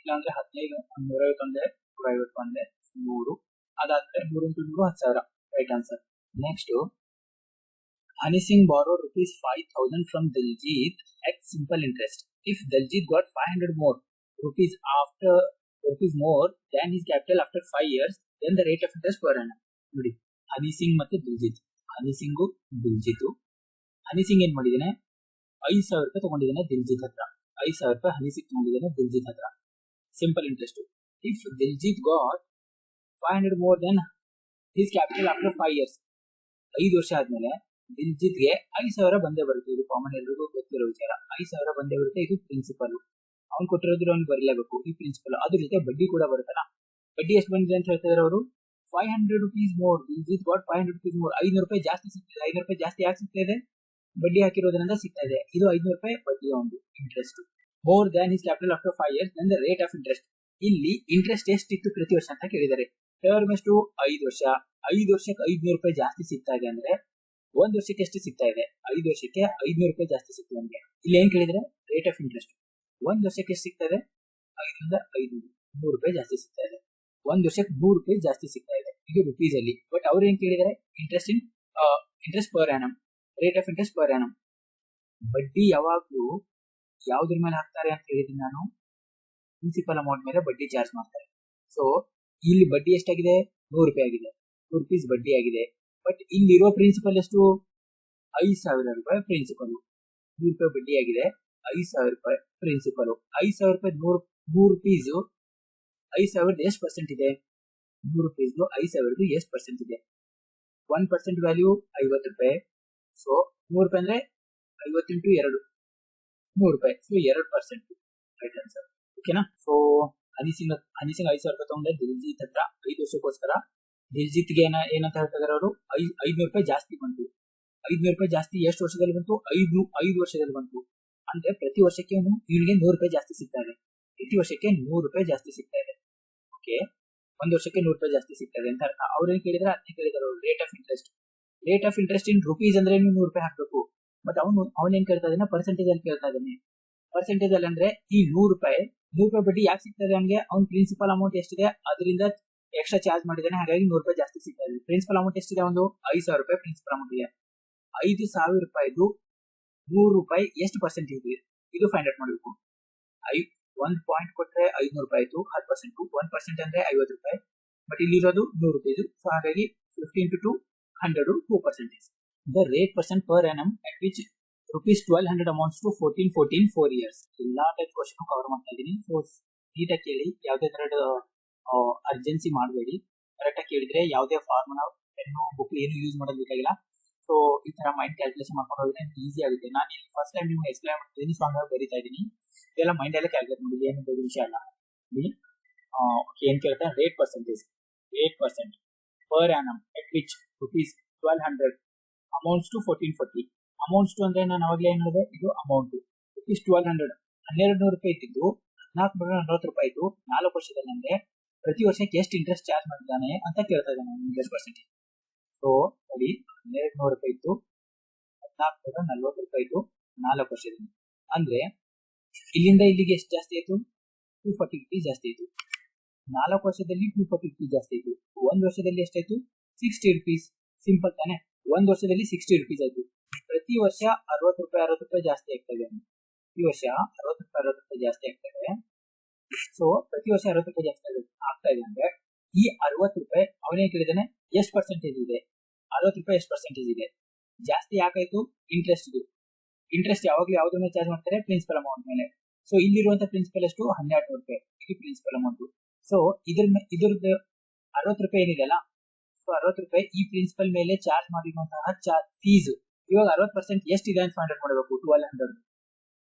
ಇಲ್ಲಾಂದ್ರೆ 15 150 ಒಂದೇ, 150 ಒಂದೇ, 100, ಅದಾದ್ರೆ 100 into 100 10,000 right answer. Next, Honey Singh borrowed rupees 5,000 from Diljit at simple interest. If Diljit got 500 more rupees more than his capital after 5 years, then the rate of interest per annum. ನೋಡಿ ಹನಿ ಸಿಂಗ್ ಮತ್ತೆ ದಿಲ್ಜಿತ್, ಹನಿ ಸಿಂಗು ದಿಲ್ಜಿತ್. ಹನಿ ಸಿಂಗ್ ಏನ್ ಮಾಡಿದಾನೆ, 5,000 ರೂಪಾಯಿ ತಗೊಂಡಿದ್ದಾನೆ ದಿಲ್ಜಿತ್ ಹತ್ರ, 5,000 ರೂಪಾಯಿ ಹನಿ ಸಿಂಗ್ ತಗೊಂಡಿದ್ದಾನೆ ದಿಲ್ಜಿತ್ ಹತ್ರ. Simple interest. If Diljit got 500 more than his capital after 5 years, 5 ವರ್ಷ ಆದ್ಮೇಲೆ ದಿಲ್ಜಿತ್ಗೆ 5,000 ಬಂದೇ ಬರುತ್ತೆ. ಇದು ಕಾಮನ್ ಎಲ್ರಿಗೂ ಗೊತ್ತಿರೋ ವಿಚಾರ. 5,000 ಬಂದೇ ಬರುತ್ತೆ. ಇದು ಪ್ರಿನ್ಸಿಪಲ್. ಅವ್ನು ಕೊಟ್ಟಿರೋದ್ರು ಅವ್ನು ಬರಲೇಬೇಕು, ಈ ಪ್ರಿನ್ಸಿಪಲ್. ಅದ್ರ ಜೊತೆ ಬಡ್ಡಿ ಕೂಡ ಬರುತ್ತಲ್ಲ. ಬಡ್ಡಿ ಎಷ್ಟು ಬಂದಿದೆ ಅಂತ ಹೇಳ್ತಿದಾರೆ ಅವರು, 500 rupees more. Diljit got 500 rupees more. 500 ರೂಪಾಯಿ ಜಾಸ್ತಿ ಸಿಗ್ತದೆ. 500 ರೂಪಾಯಿ ಜಾಸ್ತಿ ಯಾಕೆ ಸಿಗ್ತಾ ಇದೆ, ಬಡ್ಡಿ ಹಾಕಿರೋದ್ರಿಂದ ಸಿಗ್ತಾ ಇದೆ. ಇದು 500 ರೂಪಾಯಿ ಬಡ್ಡಿ ಒಂದು interest. More than his capital after 5 years, then the rate of interest. ಇಲ್ಲಿ ಇಂಟ್ರೆಸ್ಟ್ ಎಷ್ಟಿತ್ತು ಪ್ರತಿ ವರ್ಷ ಅಂತ ಕೇಳಿದ್ದಾರೆ. ಟರ್ಮ್ ಎಷ್ಟು, 5 ವರ್ಷ. 5 ವರ್ಷಕ್ಕೆ 500 ರೂಪಾಯಿ ಜಾಸ್ತಿ ಸಿಗ್ತಾ ಇದೆ ಅಂದ್ರೆ 1 ವರ್ಷಕ್ಕೆ ಎಷ್ಟು ಸಿಗ್ತಾ ಇದೆ, 5 ವರ್ಷಕ್ಕೆ 500 ರೂಪಾಯಿ ಜಾಸ್ತಿ ಸಿಗ್ತದೆ ನಮಗೆ. ಇಲ್ಲಿ ಏನ್ ಕೇಳಿದ್ರೆ ರೇಟ್ ಆಫ್ ಇಂಟ್ರೆಸ್ಟ್. 1 ವರ್ಷಕ್ಕೆ ಎಷ್ಟು ಸಿಗ್ತಾ ಇದೆ, 5ರಿಂದ 500, 100 ರೂಪಾಯಿ ಜಾಸ್ತಿ ಸಿಗ್ತಾ ಇದೆ. 1 ವರ್ಷಕ್ಕೆ 100 ರೂಪಾಯಿ ಜಾಸ್ತಿ ಸಿಗ್ತಾ ಇದೆ, ಇದು ರುಪೀಸ್ ಅಲ್ಲಿ. ಬಟ್ ಅವ್ರು ಏನ್ ಕೇಳಿದ್ದಾರೆ, interest per annum, rate of interest per annum. ಬಡ್ಡಿ ಯಾವಾಗ್ಲೂ ಯಾವ್ದ್ರ ಮೇಲೆ ಹಾಕ್ತಾರೆ ಅಂತ ಹೇಳಿದ್ರೆ ನಾನು, ಪ್ರಿನ್ಸಿಪಲ್ ಅಮೌಂಟ್ ಮೇಲೆ ಬಡ್ಡಿ ಚಾರ್ಜ್ ಮಾಡ್ತಾರೆ. ಸೊ ಇಲ್ಲಿ ಬಡ್ಡಿ ಎಷ್ಟಾಗಿದೆ, 100 ರೂಪಾಯಿ ಆಗಿದೆ, 100 ರೂಪೀಸ್ ಬಡ್ಡಿ ಆಗಿದೆ. ಬಟ್ ಇಲ್ಲಿರೋ ಪ್ರಿನ್ಸಿಪಲ್ ಎಷ್ಟು, 5,000 ರೂಪಾಯಿ ಪ್ರಿನ್ಸಿಪಲ್. 100 ರೂಪಾಯಿ ಬಡ್ಡಿ ಆಗಿದೆ, 5,000 ರೂಪಾಯಿ ಪ್ರಿನ್ಸಿಪಲ್. 5,000 ರೂಪಾಯಿ 100 ರೂಪೀಸ್, 5,000 ಎಷ್ಟು ಪರ್ಸೆಂಟ್ ಇದೆ, 100 ರೂಪೀಸ್ 5,000 ಎಷ್ಟು ಪರ್ಸೆಂಟ್ ಇದೆ. 1% ವ್ಯಾಲ್ಯೂ 50 ರೂಪಾಯಿ. ಸೊ 100 ರೂಪಾಯಿ ಅಂದ್ರೆ 50 ಇಂಟು 2, 100 ರೂಪಾಯಿ. ಸೊ 2%. Right answer. ಓಕೆನಾ. ಸೊ ಹನಿ ಸಿಂಗ್ 5,000 ರೂಪಾಯಿ ತಗೊಂಡೆ ದಿಲ್ಜಿತ್ ಹತ್ರ 5 ವರ್ಷಕ್ಕೋಸ್ಕರ. ದಿಲ್ಜಿತ್ಗೆ ಏನಂತ ಹೇಳ್ತಿದಾರೆ ಅವರು, 500 ರೂಪಾಯಿ ಜಾಸ್ತಿ ಬಂತು. 500 ರೂಪಾಯಿ ಜಾಸ್ತಿ ಎಷ್ಟು ವರ್ಷದಲ್ಲಿ ಬಂತು, 5 ವರ್ಷದಲ್ಲಿ ಬಂತು. ಅಂದ್ರೆ ಪ್ರತಿ ವರ್ಷಕ್ಕೆ ಇವನಿಗೆ 100 ರೂಪಾಯಿ ಜಾಸ್ತಿ ಸಿಗ್ತಾ ಇದೆ. ಪ್ರತಿ ವರ್ಷಕ್ಕೆ 100 ರೂಪಾಯಿ ಜಾಸ್ತಿ ಸಿಗ್ತಾ ಇದೆ. ಓಕೆ, 1 ವರ್ಷಕ್ಕೆ 100 ರೂಪಾಯಿ ಜಾಸ್ತಿ ಸಿಗ್ತಾ ಇದೆ ಅಂತ ಅರ್ಥ. ಅವ್ರೇನ್ ಕೇಳಿದ್ರೆ ಅದನ್ನೇ ಕೇಳಿದಾರೆ ಅವರು, rate of interest. Rate of interest in rupees ಅಂದ್ರೆ 100 ರೂಪಾಯಿ ಹಾಕ್ಬೇಕು. ಬಟ್ ಅವನೇನ್ ಕೇಳ್ತಾ ಇದ್ದಾನೆ, ಪರ್ಸೆಂಟೇಜ್ ಅಲ್ಲಿ ಕೇಳ್ತಾ ಇದ್ದಾನೆ. ಪರ್ಸೆಂಟೇಜ್ ಅಲ್ಲಿ ಅಂದ್ರೆ ಈ 100 ರೂಪಾಯಿ ಬಡ್ಡಿ ಯಾಕೆ ಸಿಗ್ತದೆ ಅವನಿಗೆ, ಅವ್ನ ಪ್ರಿನ್ಸಿಪಲ್ ಅಮೌಂಟ್ ಎಷ್ಟಿದೆ ಅದರಿಂದ ಎಕ್ಸ್ಟ್ರಾ ಚಾರ್ಜ್ ಮಾಡಿದ್ದಾನೆ, ಹಾಗಾಗಿ 100 ರೂಪಾಯಿ ಜಾಸ್ತಿ ಸಿಗ್ತಾ ಇದೆ. ಪ್ರಿನ್ಸಿಪಲ್ ಅಮೌಂಟ್ ಎಷ್ಟಿದೆ, ಒಂದು 5,000 ರೂಪಾಯಿ ಪ್ರಿನ್ಸಿಪಲ್ ಅಮೌಂಟ್ ಇದೆ. 5,000 ರೂಪಾಯಿದು 100 ರೂಪಾಯಿ ಎಷ್ಟು ಪರ್ಸೆಂಟೇಜ್ ಇದೆ, ಇದು ಫೈಂಡ್ ಔಟ್ ಮಾಡಬೇಕು. 1 ಪಾಯಿಂಟ್ ಕೊಟ್ರೆ 500 ರೂಪಾಯಿ ಆಯ್ತು, 10%. 1% ಅಂದ್ರೆ 50 ರೂಪಾಯಿ. ಬಟ್ ಇಲ್ಲಿರೋದು 100 ರೂಪಾಯಿ. ಸೊ ಹಾಗಾಗಿ 50 into 2, 100, 2%. The rate percent per annum at which rupees 1,200 amounts to 14 4 years. ಎಲ್ಲಾ ಟೈಪ್ ಕ್ವಶನ್ ಕವರ್ ಮಾಡ್ತಾ ಇದ್ದೀನಿ. ಸೊ ನೀಟಾಗಿ ಕೇಳಿ, ಯಾವುದೇ ತರದ ಅರ್ಜೆನ್ಸಿ ಮಾಡಬೇಡಿ. ಕರೆಕ್ಟಾಗಿ ಕೇಳಿದ್ರೆ ಯಾವುದೇ ಫಾರ್ಮುಲಾ, ಪೆನ್ನು, ಬುಕ್ ಏನು ಯೂಸ್ ಮಾಡೋದು ಬೇಕಾಗಿಲ್ಲ. ಸೊ ಈ ತರ ಮೈಂಡ್ ಕ್ಯಾಲ್ಕುಲೇಷನ್ ಮಾಡ್ಕೊಂಡು ಹೋದ್ರೆ ಈಸಿ ಆಗುತ್ತೆ. ನಾನು ಇಲ್ಲಿ ಫಸ್ಟ್ ಟೈಮ್ ನಿಮ್ಗೆ ಎಕ್ಸ್ಪ್ಲೈನ್ ಮಾಡ್ತಿದ್ದೀನಿ, ಸ್ಟ್ರಾಂಗ್ ಆಗಿ ಬರೀತಾ ಇದ್ದೀನಿ. ಇದೆಲ್ಲ ಮೈಂಡ್ ಅಲ್ಲೇ ಕ್ಯಾಲ್ಕುಲೇಟ್ ಮಾಡಿ, ಏನು ದೊಡ್ಡ ವಿಷಯ ಅಲ್ಲ. ಏನ್ ಕೇಳ್ತಾ, rate percentage per annum at which rupees 1,200 amounts to 1440. Amounts to ಅಂದ್ರೆ ನಾನು ಅವಾಗಲೇ ಏನ್ ಹೇಳಿದೆ, ಇದು ಅಮೌಂಟ್. rupees 1,200, 1,200 ರೂಪಾಯಿ ಇಟ್ಟಿದ್ದು 1,440 ರೂಪಾಯಿ ಇತ್ತು 4 ವರ್ಷದಲ್ಲಿ. ಅಂದ್ರೆ ಪ್ರತಿ ವರ್ಷಕ್ಕೆ ಎಷ್ಟು ಇಂಟ್ರೆಸ್ಟ್ ಚಾರ್ಜ್ ಮಾಡಿದ್ದಾನೆ ಅಂತ ಕೇಳ್ತಾ ಇದ್ದಾನೆ ಇಂಟ್ರೆಸ್ಟ್ ಪರ್ಸೆಂಟೇಜ್. ಸೊ ನೋಡಿ, 1,200 ರೂಪಾಯಿ ಇತ್ತು, 1,440 ರೂಪಾಯಿ ಇತ್ತು 4 ವರ್ಷದಲ್ಲಿ. ಅಂದ್ರೆ ಇಲ್ಲಿಂದ ಇಲ್ಲಿಗೆ ಎಷ್ಟು ಜಾಸ್ತಿ ಆಯ್ತು, 240 ರೂಪೀಸ್ ಜಾಸ್ತಿ ಆಯ್ತು. 4 ವರ್ಷದಲ್ಲಿ 240 ರೂಪೀಸ್ ಜಾಸ್ತಿ ಆಯ್ತು. 1 ವರ್ಷದಲ್ಲಿ ಎಷ್ಟಾಯ್ತು, 60 ರೂಪೀಸ್. ಸಿಂಪಲ್ ತಾನೆ. 1 ವರ್ಷದಲ್ಲಿ 60 ರೂಪೀಸ್ ಆಯ್ತು. ಪ್ರತಿ ವರ್ಷ 60 ರೂಪಾಯಿ ಜಾಸ್ತಿ ಆಗ್ತಾ ಇದೆ. ಪ್ರತಿ ವರ್ಷ 60 ರೂಪಾಯಿ ಜಾಸ್ತಿ ಆಗ್ತಾ ಇದೆ. ಸೊ ಪ್ರತಿ ವರ್ಷ 60 ರೂಪಾಯಿ ಜಾಸ್ತಿ ಆಗ್ತಾ ಇದೆ ಅಂದ್ರೆ ಈ 60 ರೂಪಾಯಿ ಅವನೇ ಕೇಳಿದಾನೆ ಎಷ್ಟು ಪರ್ಸೆಂಟೇಜ್ ಇದೆ, 60 ರೂಪಾಯಿ ಎಷ್ಟು ಪರ್ಸೆಂಟೇಜ್ ಇದೆ ಜಾಸ್ತಿ ಯಾಕಾಯ್ತು, ಇಂಟ್ರೆಸ್ಟ್ ಯಾವಾಗ್ಲೂ ಯಾವ್ದ್ರ ಮೇಲೆ ಚಾರ್ಜ್ ಮಾಡ್ತಾರೆ, ಪ್ರಿನ್ಸಿಪಲ್ ಅಮೌಂಟ್ ಮೇಲೆ. ಸೊ ಇಲ್ಲಿರುವಂತ ಪ್ರಿನ್ಸಿಪಲ್ ಎಷ್ಟು, 12 ರೂಪಾಯಿ. ಇದು ಪ್ರಿನ್ಸಿಪಲ್ ಅಮೌಂಟ್. ಸೊ ಇದ್ರದ್ದು 60 ರೂಪಾಯಿ ಏನಿದೆಯಲ್ಲ, ಸೊ 60 ರೂಪಾಯಿ ಈ ಪ್ರಿನ್ಸಿಪಲ್ ಮೇಲೆ ಚಾರ್ಜ್ ಮಾಡಿರುವಂತಹ ಫೀಸ್. ಇವಾಗ 60% ಎಷ್ಟಿದೆ ಅಂತ ಫೈಂಡ್ ಔಟ್ ಮಾಡಬೇಕು. 1,200,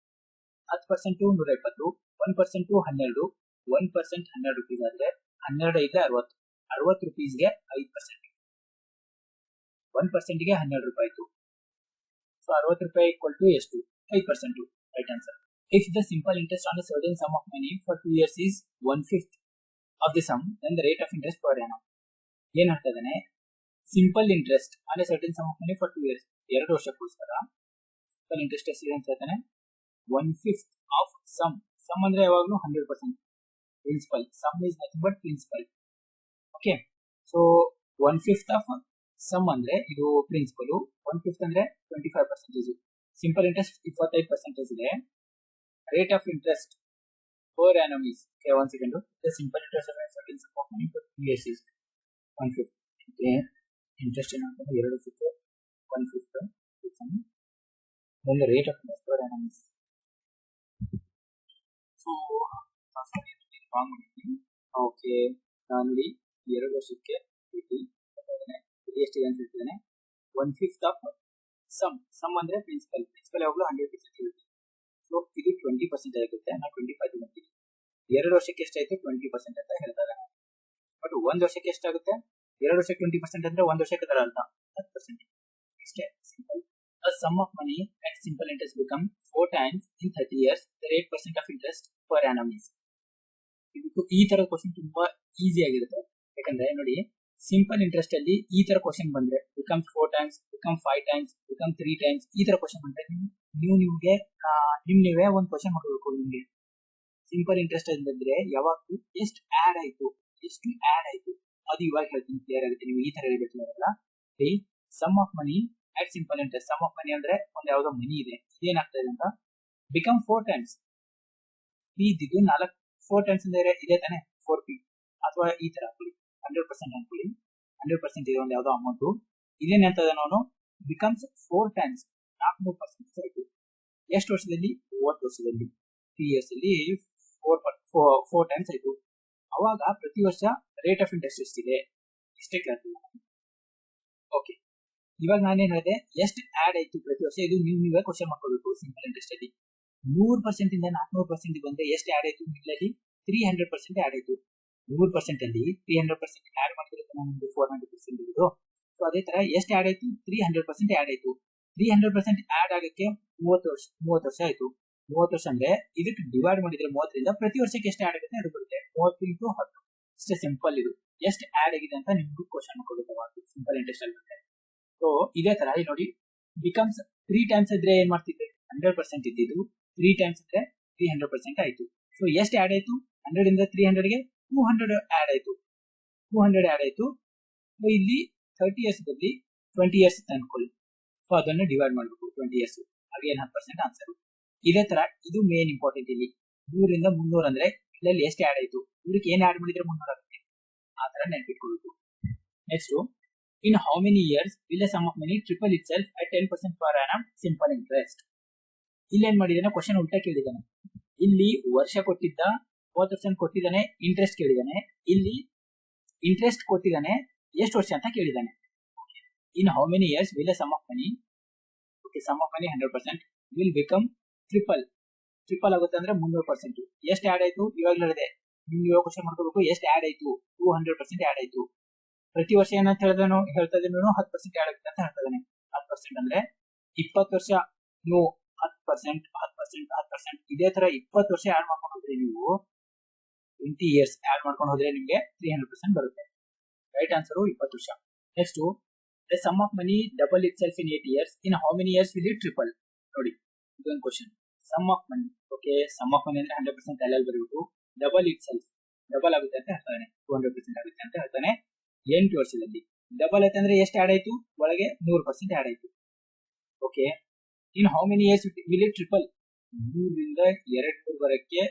10% 120, 1% 12, 1% 12 ರೂಪೀಸ್ ಆದ್ರೆ 12 ಐತೆ 60. 60 ರೂಪೀಸ್ಗೆ 5%, 1%ಗೆ 12 ರೂಪಾಯಿ ಆಯ್ತು. ಸೊ 60 ರೂಪಾಯಿ ಈಕ್ವಲ್ ಟು ಎಷ್ಟು, 5%. Right answer. If the simple interest on a certain sum of money for 2 years is 1/5 of the sum, then the rate of interest per annum. ಏನ್ ಹೇಳ್ತಾ ಇದ್ದಾನೆ, simple interest on a certain sum of money for 2 years, 2 ವರ್ಷಕ್ಕೋಸ್ಕರ simple interest ಎಷ್ಟಿದೆ ಅಂತ ಹೇಳ್ತಾನೆ, 1/5 of sum ಅಂದ್ರೆ ಯಾವಾಗಲೂ 100% principal. Sum is nothing but principal. Okay, so 1/5 of sum ಅಂದ್ರೆ ಇದು ಪ್ರಿನ್ಸಿಪಲ್, 1/5 ಅಂದ್ರೆ 25%. ಸಿಂಪಲ್ ಇಂಟ್ರೆಸ್ಟ್ 25% ಇದೆ. Rate of interest per annum is, okay, 1 second, the simple interest on a certain sum of money for 2 years is 1/5. Okay, interest ಏನಾಗ್ತದೆ 2 ವರ್ಷಕ್ಕೆ 1/5 then the rate of interest per annum is so form ಮಾಡಿದ್ದೀನಿ. Okay, ನಾನು ಇಲ್ಲಿ 2 ವರ್ಷಕ್ಕೆ ಎಷ್ಟು ಅಂತ ಹೇಳ್ತಿದ್ದೇನೆ 1/5 of sum ಅಂದ್ರೆ ಪ್ರಿನ್ಸಿಪಲ್ ಯಾವಾಗಲೂ 100% ಇರುತ್ತೆ. ಸೊ ಇದು 20% ಆಗುತ್ತೆ, ನಾನು 25 ತಗೊಂತೀನಿ. 2 ವರ್ಷಕ್ಕೆ ಎಷ್ಟಾಯ್ತು 20% ಅಂತ ಹೇಳ್ತಾರೆ. ಬಟ್ 1 ವರ್ಷಕ್ಕೆ ಎಷ್ಟಾಗುತ್ತೆ 2 ವರ್ಷಕ್ಕೆ 20% ಅಂದ್ರೆ 1 ವರ್ಷಕ್ಕೆ ತರ ಅಲ್ಲ 10%. ಇಷ್ಟೇ simple. A sum of money at simple interest become 4 times in 30 years. The rate % of interest per annum is. ಈ ತರ ಕ್ವಶನ್ ತುಂಬಾ ಈಸಿ ಆಗಿರುತ್ತೆ. ಯಾಕಂದ್ರೆ ನೋಡಿ, ಸಿಂಪಲ್ ಇಂಟ್ರೆಸ್ಟ್ ಅಲ್ಲಿ ಈ ತರ ಕ್ವಶನ್ ಬಂದ್ರೆ become 4 times, become 5 times, become 3 times ಈ ತರ ಕ್ವಶನ್ ಬಂದ್ರೆ ನಿಮ್ಗೆ ನೀವೇ ಒಂದು ಕ್ವಶನ್ ಮಾಡಬೇಕು. ನಿಮ್ಗೆ ಸಿಂಪಲ್ ಇಂಟ್ರೆಸ್ಟ್ ಅಂದ್ರೆ ಯಾವಾಗ ಎಷ್ಟು ಆಡ್ ಆಯ್ತು ಅದು ಇವಾಗ ಹೇಳ್ತೀನಿ, ಕ್ಲಿಯರ್ ಆಗುತ್ತೆ. ನೀವು ಈ ತರ ಹೇಳ್ಬೇಕಲ್ಲ, sum of money at simple interest. Sum of money ಅಂದ್ರೆ ಒಂದು ಯಾವ್ದೋ ಮನಿ ಇದೆ, ಇದೇನಾಗ್ತಾ ಇದೆ ಅಂತ ಬಿಕಮ್ 4 times. ಇದ್ದಿದ್ದು 4 times ಅಂದ್ರೆ ಇದೆ ತಾನೆ 4p, ಅಥವಾ ಈ ತರ 100% ಅನ್ಕೊಳ್ಳಿ. 100% ಇದೆ ಒಂದು ಯಾವ್ದೋ ಅಮೌಂಟ್, ಇದೇನ್ ಹೇಳ್ತದೆ ನಾನು ಬಿಕಮ್ಸ್ 4 times 400% ಆಯ್ತು. ಎಷ್ಟು ವರ್ಷದಲ್ಲಿ 30 ವರ್ಷದಲ್ಲಿ 3 years ಅಲ್ಲಿ 4 times ಆಯ್ತು. ಅವಾಗ ಪ್ರತಿ ವರ್ಷ ರೇಟ್ ಆಫ್ ಇಂಟ್ರೆಸ್ಟ್ ಎಷ್ಟಿದೆ ಇಷ್ಟೇ ಕೇಳ್ತೀವಿ. ಓಕೆ, ಇವಾಗ ನಾನೇನ್ ಹೇಳಿದೆ ಎಷ್ಟು ಆಡ್ ಆಯ್ತು ಪ್ರತಿ ವರ್ಷ, ಇದು ನೀವೇ ಕ್ವಶನ್ ಮಾಡ್ಕೋಬೇಕು. ಸಿಂಪಲ್ ಇಂಟ್ರೆಸ್ಟ್ ಅಲ್ಲಿ 100% ಇಂದ 400% ಬಂದ್ರೆ ಎಷ್ಟು ಆಡ್ ಆಯ್ತು, ಮಿಡ್ಲಲ್ಲಿ 300% ಆಡ್ ಆಯ್ತು. 100% ಅಲ್ಲಿ 300% ಆಡ್ ಮಾಡಿದ್ರೆ ನಮ್ಗೆ 400% ಇರೋದು. ಸೊ ಅದೇ ತರ ಎಷ್ಟು ಆಡ್ ಆಯ್ತು 300% ಆಡ್ ಆಯ್ತು. 300% ಆಡ್ ಆಗಕ್ಕೆ 30 ವರ್ಷ ಆಯ್ತು. 30 ವರ್ಷ ಅಂದ್ರೆ ಇದಕ್ಕೆ ಡಿವೈಡ್ ಮಾಡಿದ್ರೆ 30ರಿಂದ ಪ್ರತಿ ವರ್ಷಕ್ಕೆ ಎಷ್ಟು ಆಡ್ ಆಗುತ್ತೆ ಅದು ಬರುತ್ತೆ 30 into 10. ಇಷ್ಟೇ ಸಿಂಪಲ್. ಇದು ಎಷ್ಟು ಆಡ್ ಆಗಿದೆ ಅಂತ ನಿಮ್ಗೂ ಕ್ವಶನ್ ಮಾಡ್ಕೋಬೇಕು ಸಿಂಪಲ್ ಇಂಟ್ರೆಸ್ಟ್ ಅಲ್ಲಿ. ಸೊ ಇದೇ ತರ ನೋಡಿ, ಬಿಕಮ್ಸ್ 3 times ಇದ್ರೆ ಏನ್ ಮಾಡ್ತಿದ್ದೆ 100% ಇದ್ದಿದ್ದು 3 times ಇದ್ರೆ 300% ಆಯ್ತು. ಸೊ ಎಷ್ಟು ಆಡ್ ಆಯ್ತು 100 ಇಂದ 300ಗೆ 200 ಆಡ್ ಆಯ್ತು. 200 ಆಡ್ ಆಯ್ತು. ಇಲ್ಲಿ 30 years ಬದಲಿ 20 years ಅಂತ ಅನ್ಕೊಳ್ಳಿ. ಸೊ ಅದನ್ನು ಡಿವೈಡ್ ಮಾಡಬೇಕು 20 years, ಹಾಗೆ 10% ಆನ್ಸರ್. ಇದೇ ತರ ಇದು ಮೇನ್ ಇಂಪಾರ್ಟೆಂಟ್. ಇಲ್ಲಿ 100 ರಿಂದ 300 ಅಂದ್ರೆ ಇಲ್ಲಿ ಎಷ್ಟು ಆಡ್ ಆಯ್ತು, ಇದಕ್ಕೆ ಏನ್ ಆಡ್ ಮಾಡಿದ್ರೆ 300 ಆಗುತ್ತೆ, ಆ ತರ ನೆನಪಿಟ್ಕೊಳ್ಬೇಕು. Next, in how many years will a sum of money triple itself at 10% per annum simple interest? ಇಲ್ಲಿ ಏನ್ ಮಾಡಿದಾನೆ ಕ್ವಶನ್ ಉಲ್ಟಾ ಕೇಳಿದಾನೆ. ಇಲ್ಲಿ ವರ್ಷ ಕೊಟ್ಟಿದ್ದ 30% ಕೊಟ್ಟಿದ್ದಾನೆ, ಇಂಟ್ರೆಸ್ಟ್ ಕೇಳಿದಾನೆ. ಇಲ್ಲಿ ಇಂಟ್ರೆಸ್ಟ್ ಕೊಟ್ಟಿದ್ದಾನೆ, ಎಷ್ಟು ವರ್ಷ ಅಂತ ಕೇಳಿದಾನೆ. in how many years will a sum of money, okay, sum of money 100% will become triple ಆಗುತ್ತೆ ಅಂದ್ರೆ 300%. ಎಷ್ಟು ಆಡ್ ಆಯ್ತು ಇವಾಗ ಹೇಳಿದೆ, ನೀವು ಕ್ವಶನ್ ಮಾಡ್ಕೋಬೇಕು. ಎಷ್ಟು ಆಡ್ ಆಯ್ತು 200% ಆಡ್ ಆಯ್ತು. ಪ್ರತಿ ವರ್ಷ ಏನಂತ ಹೇಳ್ತಾ ಇದ್ದೀನಿ 10% ಆಡ್ ಆಗುತ್ತೆ ಅಂತ ಹೇಳ್ತಾ ಇದ್ದಾನೆ. 10% ಅಂದ್ರೆ 20 ವರ್ಷ ನೀವು 10%. ಇದೇ ತರ 20 ವರ್ಷ ಆಡ್ ಮಾಡ್ಕೊಂಡು ಹೋದ್ರೆ ನೀವು 20 years ಆಡ್ ಮಾಡ್ಕೊಂಡು ಹೋದ್ರೆ ನಿಮ್ಗೆ 300% ಬರುತ್ತೆ. ರೈಟ್ ಆನ್ಸರ್ 20 ವರ್ಷ. Next, the sum of money double itself in 8 years. in how many years will it triple? ನೋಡಿ, ಇದೊಂದು question. Sum of money, okay, sum of money ಅಂದ್ರೆ 100% ಅಲ್ಲಲ್ಲಿ ಬರಬೇಕು. ಡಬಲ್ ಆಗುತ್ತೆ ಅಂತ ಹೇಳ್ತಾನೆ, 200% ಆಗುತ್ತೆ ಅಂತ ಹೇಳ್ತಾನೆ 8 ವರ್ಷದಲ್ಲಿ. ಡಬಲ್ ಆಯ್ತು ಅಂದ್ರೆ ಎಷ್ಟು ಆಡ್ ಆಯ್ತು, ಒಳಗೆ 100% ಆಡ್ ಆಯ್ತು. Okay, in how many years will it triple? 100ರಿಂದ 200 ಬರಕ್ಕೆ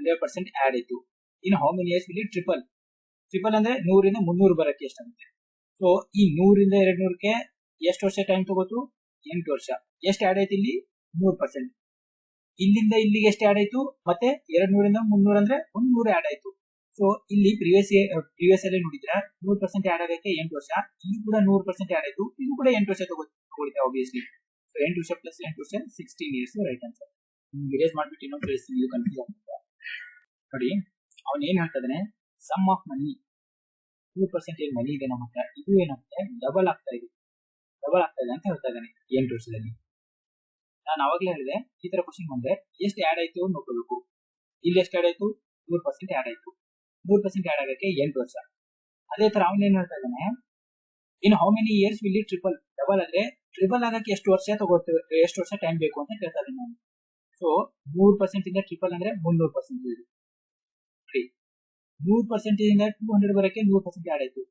100% ಆಡ್ ಆಯ್ತು. In how many years will it triple ಅಂದ್ರೆ 100ರಿಂದ 300 ಬರಕ್ಕೆ ಎಷ್ಟಾಗುತ್ತೆ. ಸೊ ಈ 100ರಿಂದ 200ಕ್ಕೆ ಎಷ್ಟು ವರ್ಷ ಟೈಮ್ ತಗೋತು, 8 ವರ್ಷ. ಎಷ್ಟು ಆಡ್ ಆಯ್ತು ಇಲ್ಲಿ 100%. ಇಲ್ಲಿಂದ ಇಲ್ಲಿಗೆ ಎಷ್ಟು ಆಡ್ ಆಯ್ತು, ಮತ್ತೆ 200ರಿಂದ 300 ಅಂದ್ರೆ 100 ಆಡ್ ಆಯ್ತು. ಸೊ ಇಲ್ಲಿ ಪ್ರಿವಿಯಸ್ ಅಲ್ಲಿ ನೋಡಿದ್ರೆ 100% ಆಡ್ ಆಗಕ್ಕೆ 8 ವರ್ಷ, ಇಲ್ಲಿ ಕೂಡ 100% ಆಡ್ ಆಯ್ತು, ಇದು ಕೂಡ 8 ವರ್ಷ ತಗೊಳ್ಳುತ್ತೆ ಆಬ್ವಿಯಸ್ಲಿ. ಸೊ 8 ವರ್ಷ ಪ್ಲಸ್ 8 ವರ್ಷ 16 years ರೈಟ್ ಆನ್ಸರ್. ವಿಲೇಜ್ ಮಾಡ್ಬಿಟ್ಟು ಇನ್ನೊಂದು ತಿಳಿಸ್ತೀನಿ, ಇದು ಕನ್ಫ್ಯೂಸ್ ಆಗುತ್ತೆ. ನೋಡಿ, ಅವನ್ ಏನ್ ಹೇಳ್ತಾನೆ, ಸಮ್ ಆಫ್ ಮನಿ 2% ಏನ್ ಮನಿ ಇದೆ ನಮ್ಮ ಹತ್ರ, ಇದು ಏನಾಗುತ್ತೆ ಡಬಲ್ ಆಗ್ತಾ ಇದೆ ಅಂತ ಹೇಳ್ತಾ ಇದ್ದಾನೆ 8 ವರ್ಷದಲ್ಲಿ. ನಾನು ಅವಾಗಲೇ ಹೇಳಿದೆ ಈ ತರ ಕ್ವಶನ್ ಬಂದ್ರೆ ಎಷ್ಟು ಆಡ್ ಆಯ್ತು ನೋಡ್ಕೋಬೇಕು. ಇಲ್ಲಿ ಎಷ್ಟು ಆಡ್ ಆಯ್ತು 100% ಆಡ್ ಆಯ್ತು. 100% ಆಡ್ ಆಗಕ್ಕೆ 8 ವರ್ಷ. ಅದೇ ತರ ಅವನ್ ಏನ್ ಹೇಳ್ತಾ ಇದ್ದಾನೆ, ಇನ್ how many years will it triple? Double ಆದ್ರೆ ಟ್ರಿಪಲ್ ಆಗಕ್ಕೆ ಎಷ್ಟು ವರ್ಷ ಟೈಮ್ ಬೇಕು ಅಂತ ಕೇಳ್ತಾ ಇದ್ದೀನಿ ನಾನು. ಸೊ 100% ಇಂದ ಟ್ರಿಪಲ್ ಅಂದ್ರೆ 300%. 100% ಇಂದ 200 ಬರಕ್ಕೆ 100% ಆಡ್ ಆಯ್ತು.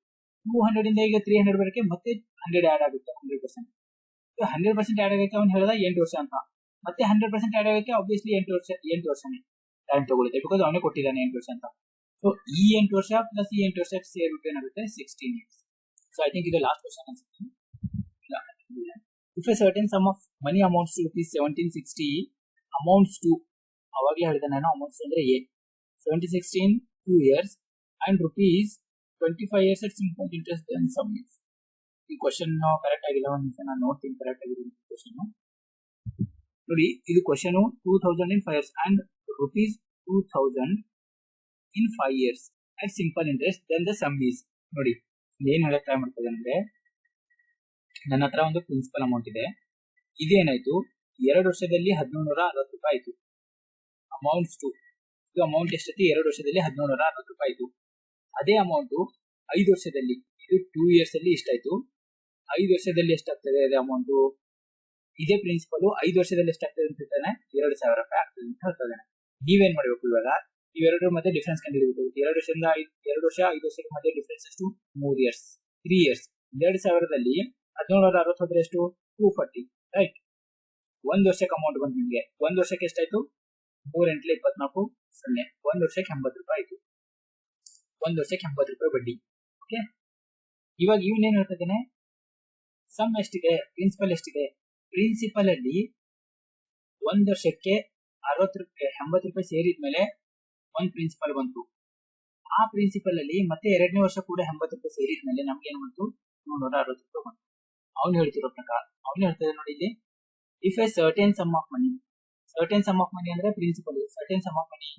200 ಇಂದ ಈಗ 300 ಬರಕ್ಕೆ ಮತ್ತೆ 100 ಆಡ್ ಆಗುತ್ತೆ 100%. 100% ಆಡ್ ಆಗಕ್ಕೆ ಅವ್ನು ಹೇಳ್ದ 8 ವರ್ಷ ಅಂತ. ಮತ್ತೆ 100% ಆಡ್ ಆಗಕ್ಕೆ ಆಬ್ವಿಯಸ್ಲಿ 8 ವರ್ಷನೇ ಟೈಮ್ ತಗೊಳುತ್ತೆ, ಬಿಕಾಸ್ ಅವನೇ ಕೊಟ್ಟಿದ್ದಾನೆ 8 ವರ್ಷ ಅಂತ. ಸೊ ಈ 8 ವರ್ಷ ಪ್ಲಸ್ ಈ 8 ವರ್ಷ ಸೇರ್ಬಿಟ್ಟು ಏನಾಗುತ್ತೆ 16 ಇಯರ್ಸ್. ಸೊ ಐ ಥಿಂಕ್ ಇದು ಲಾಸ್ಟ್ ಕ್ವಶನ್ ಅನ್ಸುತ್ತೆ. If a certain sum of money amounts to rupees 1760 amounts to, ಅವಾಗಲೇ ಹೇಳಿದೆ ನಾನು ಅಮೌಂಟ್ಸ್ ಅಂದ್ರೆ a 1716 2 years and rupees 25 years at simple interest then some years. ಈ ಕ್ವಶನ್ ಕರೆಕ್ಟ್ ಆಗಿಲ್ಲ, ಒಂದು ನಿಮಿಷ ನಾನು ನೋಡ್ತೀನಿ ಕರೆಕ್ಟ್ ಆಗಿದೆ ಕ್ವಶನ್ ನೋಡಿ. ಇದು question 2000 in 5 years and rupees 2000 in 5 years at simple interest then the sum is. ನೋಡಿ ಏನ್ ಹೇಳಕ್ ಟ್ರೈ ಮಾಡ್ತದೆ ಅಂದ್ರೆ, ನನ್ನ ಹತ್ರ ಒಂದು ಪ್ರಿನ್ಸಿಪಲ್ ಅಮೌಂಟ್ ಇದೆ, ಇದೇನಾಯ್ತು 2 ವರ್ಷದಲ್ಲಿ 1760 ರೂಪಾಯಿ ಆಯ್ತು. ಅಮೌಂಟ್ಸ್ ಟು, ಇದು ಅಮೌಂಟ್ ಎಷ್ಟೈತಿ 2 ವರ್ಷದಲ್ಲಿ 1760 ರೂಪಾಯಿ ಆಯ್ತು. ಅದೇ ಅಮೌಂಟ್ 5 ವರ್ಷದಲ್ಲಿ, ಇದು 2 years ಅಲ್ಲಿ ಇಷ್ಟಾಯ್ತು. 5 ವರ್ಷದಲ್ಲಿ ಎಷ್ಟಾಗ್ತದೆ ಅದೇ ಅಮೌಂಟ್, ಇದೇ ಪ್ರಿನ್ಸಿಪಲ್ 5 ವರ್ಷದಲ್ಲಿ ಎಷ್ಟಾಗ್ತದೆ ಅಂತ ಹೇಳ್ತಾನೆ 2000 ರೂಪಾಯಿ ಆಗ್ತದೆ ಅಂತ ಹೇಳ್ತಾನೆ. ನೀವೇನ್ ಮಾಡ್ಬೇಕು ಇವಾಗ, ಇವೆರಡರ ಮಧ್ಯೆ ಡಿಫ್ರೆನ್ಸ್ ಕಂಡುಹಿಡಿಯಬೇಕು. 2 ವರ್ಷದಿಂದ 2 ವರ್ಷ 5 ವರ್ಷದ ಮಧ್ಯೆ ಡಿಫ್ರೆನ್ಸ್ ಎಷ್ಟು 3 years 3 years. 2000ದಲ್ಲಿ 1760 ಹೋದ್ರೆ ಎಷ್ಟು 240 ರೈಟ್. 1 ವರ್ಷಕ್ಕೆ ಅಮೌಂಟ್ ಬಂತು ನಿಮಗೆ, 1 ವರ್ಷಕ್ಕೆ ಎಷ್ಟಾಯ್ತು 3 ಎಂಟ್ಲೆ 24 0. 1 ವರ್ಷಕ್ಕೆ 80 ರೂಪಾಯಿ ಆಯ್ತು. 1 ವರ್ಷಕ್ಕೆ 80 ರೂಪಾಯಿ ಬಡ್ಡಿ. ಓಕೆ, ಇವಾಗ ಇವನೇನ್ ಹೇಳ್ತಿದ್ದೇನೆ, ಸಮ್ ಎಷ್ಟಿದೆ, ಪ್ರಿನ್ಸಿಪಲ್ ಎಷ್ಟಿದೆ. ಪ್ರಿನ್ಸಿಪಲ್ ಅಲ್ಲಿ 1 ವರ್ಷಕ್ಕೆ 60 ರೂಪಾಯಿ 80 ರೂಪಾಯಿ ಸೇರಿದ್ಮೇಲೆ ಒಂದು ಪ್ರಿನ್ಸಿಪಲ್ ಬಂತು. ಆ ಪ್ರಿನ್ಸಿಪಲ್ ಅಲ್ಲಿ ಮತ್ತೆ 2ನೇ ವರ್ಷ ಕೂಡ 80 ರೂಪಾಯಿ ಸೇರಿದ್ಮೇಲೆ ನಮ್ಗೆ ಏನ್ ಬಂತು 260 ರೂಪಾಯಿ ಬಂತು. ಅವ್ನು ಹೇಳ್ತಿರೋ ಪ್ರಕಾರ ಅವ್ನು ಹೇಳ್ತದೆ ನೋಡಿ ಇಲ್ಲಿ, if a certain sum of money, certain sum of money ಅಂದ್ರೆ principal, certain sum of money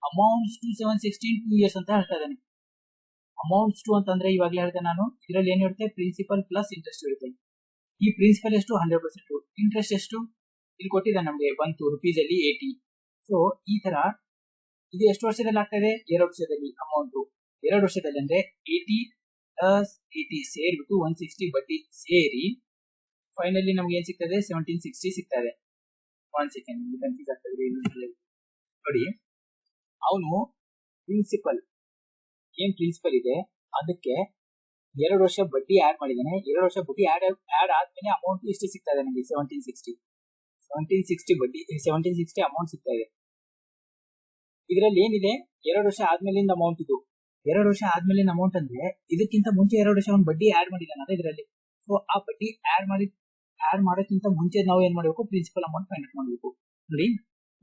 amounts to 716 2 years ಅಂತ ಹೇಳ್ತಾ ಇದ್ದಾನೆ. ಅಮೌಂಟ್ಸ್ ಟು ಅಂತಂದ್ರೆ ಇವಾಗಲೇ ಹೇಳಿದೆ ನಾನು, ಇದರಲ್ಲಿ ಏನ್ ಇರುತ್ತೆ ಪ್ರಿನ್ಸಿಪಲ್ ಪ್ಲಸ್ ಇಂಟ್ರೆಸ್ಟ್ ಇರುತ್ತೆ. ಈ ಪ್ರಿನ್ಸಿಪಲ್ ಎಷ್ಟು 100%, ಇಂಟ್ರೆಸ್ಟ್ ಎಷ್ಟು ಇಲ್ಲಿ ಕೊಟ್ಟಿದ್ದಾನೆ ನಮಗೆ ಬಂತು ರುಪೀಸ್ ಅಲ್ಲಿ 80. ಸೊ ಈ ತರ ಇದು ಎಷ್ಟು ವರ್ಷದಲ್ಲಿ ಆಗ್ತಾ ಇದೆ 2 ವರ್ಷದಲ್ಲಿ. ಅಮೌಂಟ್ 2 ವರ್ಷದಲ್ಲಿ ಅಂದ್ರೆ 80 ಪ್ಲಸ್ 80 ಸೇರ್ಬಿಟ್ಟು 160 ಬಡ್ಡಿ ಸೇರಿ ಫೈನಲಿ ನಮ್ಗೆ ಏನ್ ಸಿಗ್ತದೆ 1760 ಸಿಗ್ತದೆ. 1 ಸೆಕೆಂಡ್ ಕನ್ಫ್ಯೂಸ್ ಆಗ್ತದೆ ನೋಡಿ. ಅವನು ಪ್ರಿನ್ಸಿಪಲ್ ಏನ್ ಪ್ರಿನ್ಸಿಪಲ್ ಇದೆ ಅದಕ್ಕೆ 2 ವರ್ಷ ಬಡ್ಡಿ ಆಡ್ ಮಾಡಿದ್ದಾನೆ. 2 ವರ್ಷ ಬಡ್ಡಿ ಆಡ್ ಆದ್ಮೇಲೆ ಅಮೌಂಟ್ ಎಷ್ಟು ಸಿಗ್ತಾ ಇದೆ ನನಗೆ 1760 ಬಡ್ಡಿ 1760 ಅಮೌಂಟ್ ಸಿಗ್ತಾ ಇದೆ. ಇದರಲ್ಲಿ ಏನಿದೆ 2 ವರ್ಷ ಆದ್ಮೇಲಿಂದ ಅಮೌಂಟ್, ಇದು 2 ವರ್ಷ ಆದ್ಮೇಲಿನ ಅಮೌಂಟ್ ಅಂದ್ರೆ ಇದಕ್ಕಿಂತ ಮುಂಚೆ 2 ವರ್ಷ ಅವ್ನು ಬಡ್ಡಿ ಆಡ್ ಮಾಡಿದ್ದಾನೆ ಇದರಲ್ಲಿ. ಸೊ ಆ ಬಡ್ಡಿ ಆಡ್ ಮಾಡೋಕ್ಕಿಂತ ಮುಂಚೆ ನಾವು ಏನ್ ಮಾಡಬೇಕು ಪ್ರಿನ್ಸಿಪಲ್ ಅಮೌಂಟ್ ಫೈಂಡ್ ಔಟ್ ಮಾಡಬೇಕು. ನೋಡಿ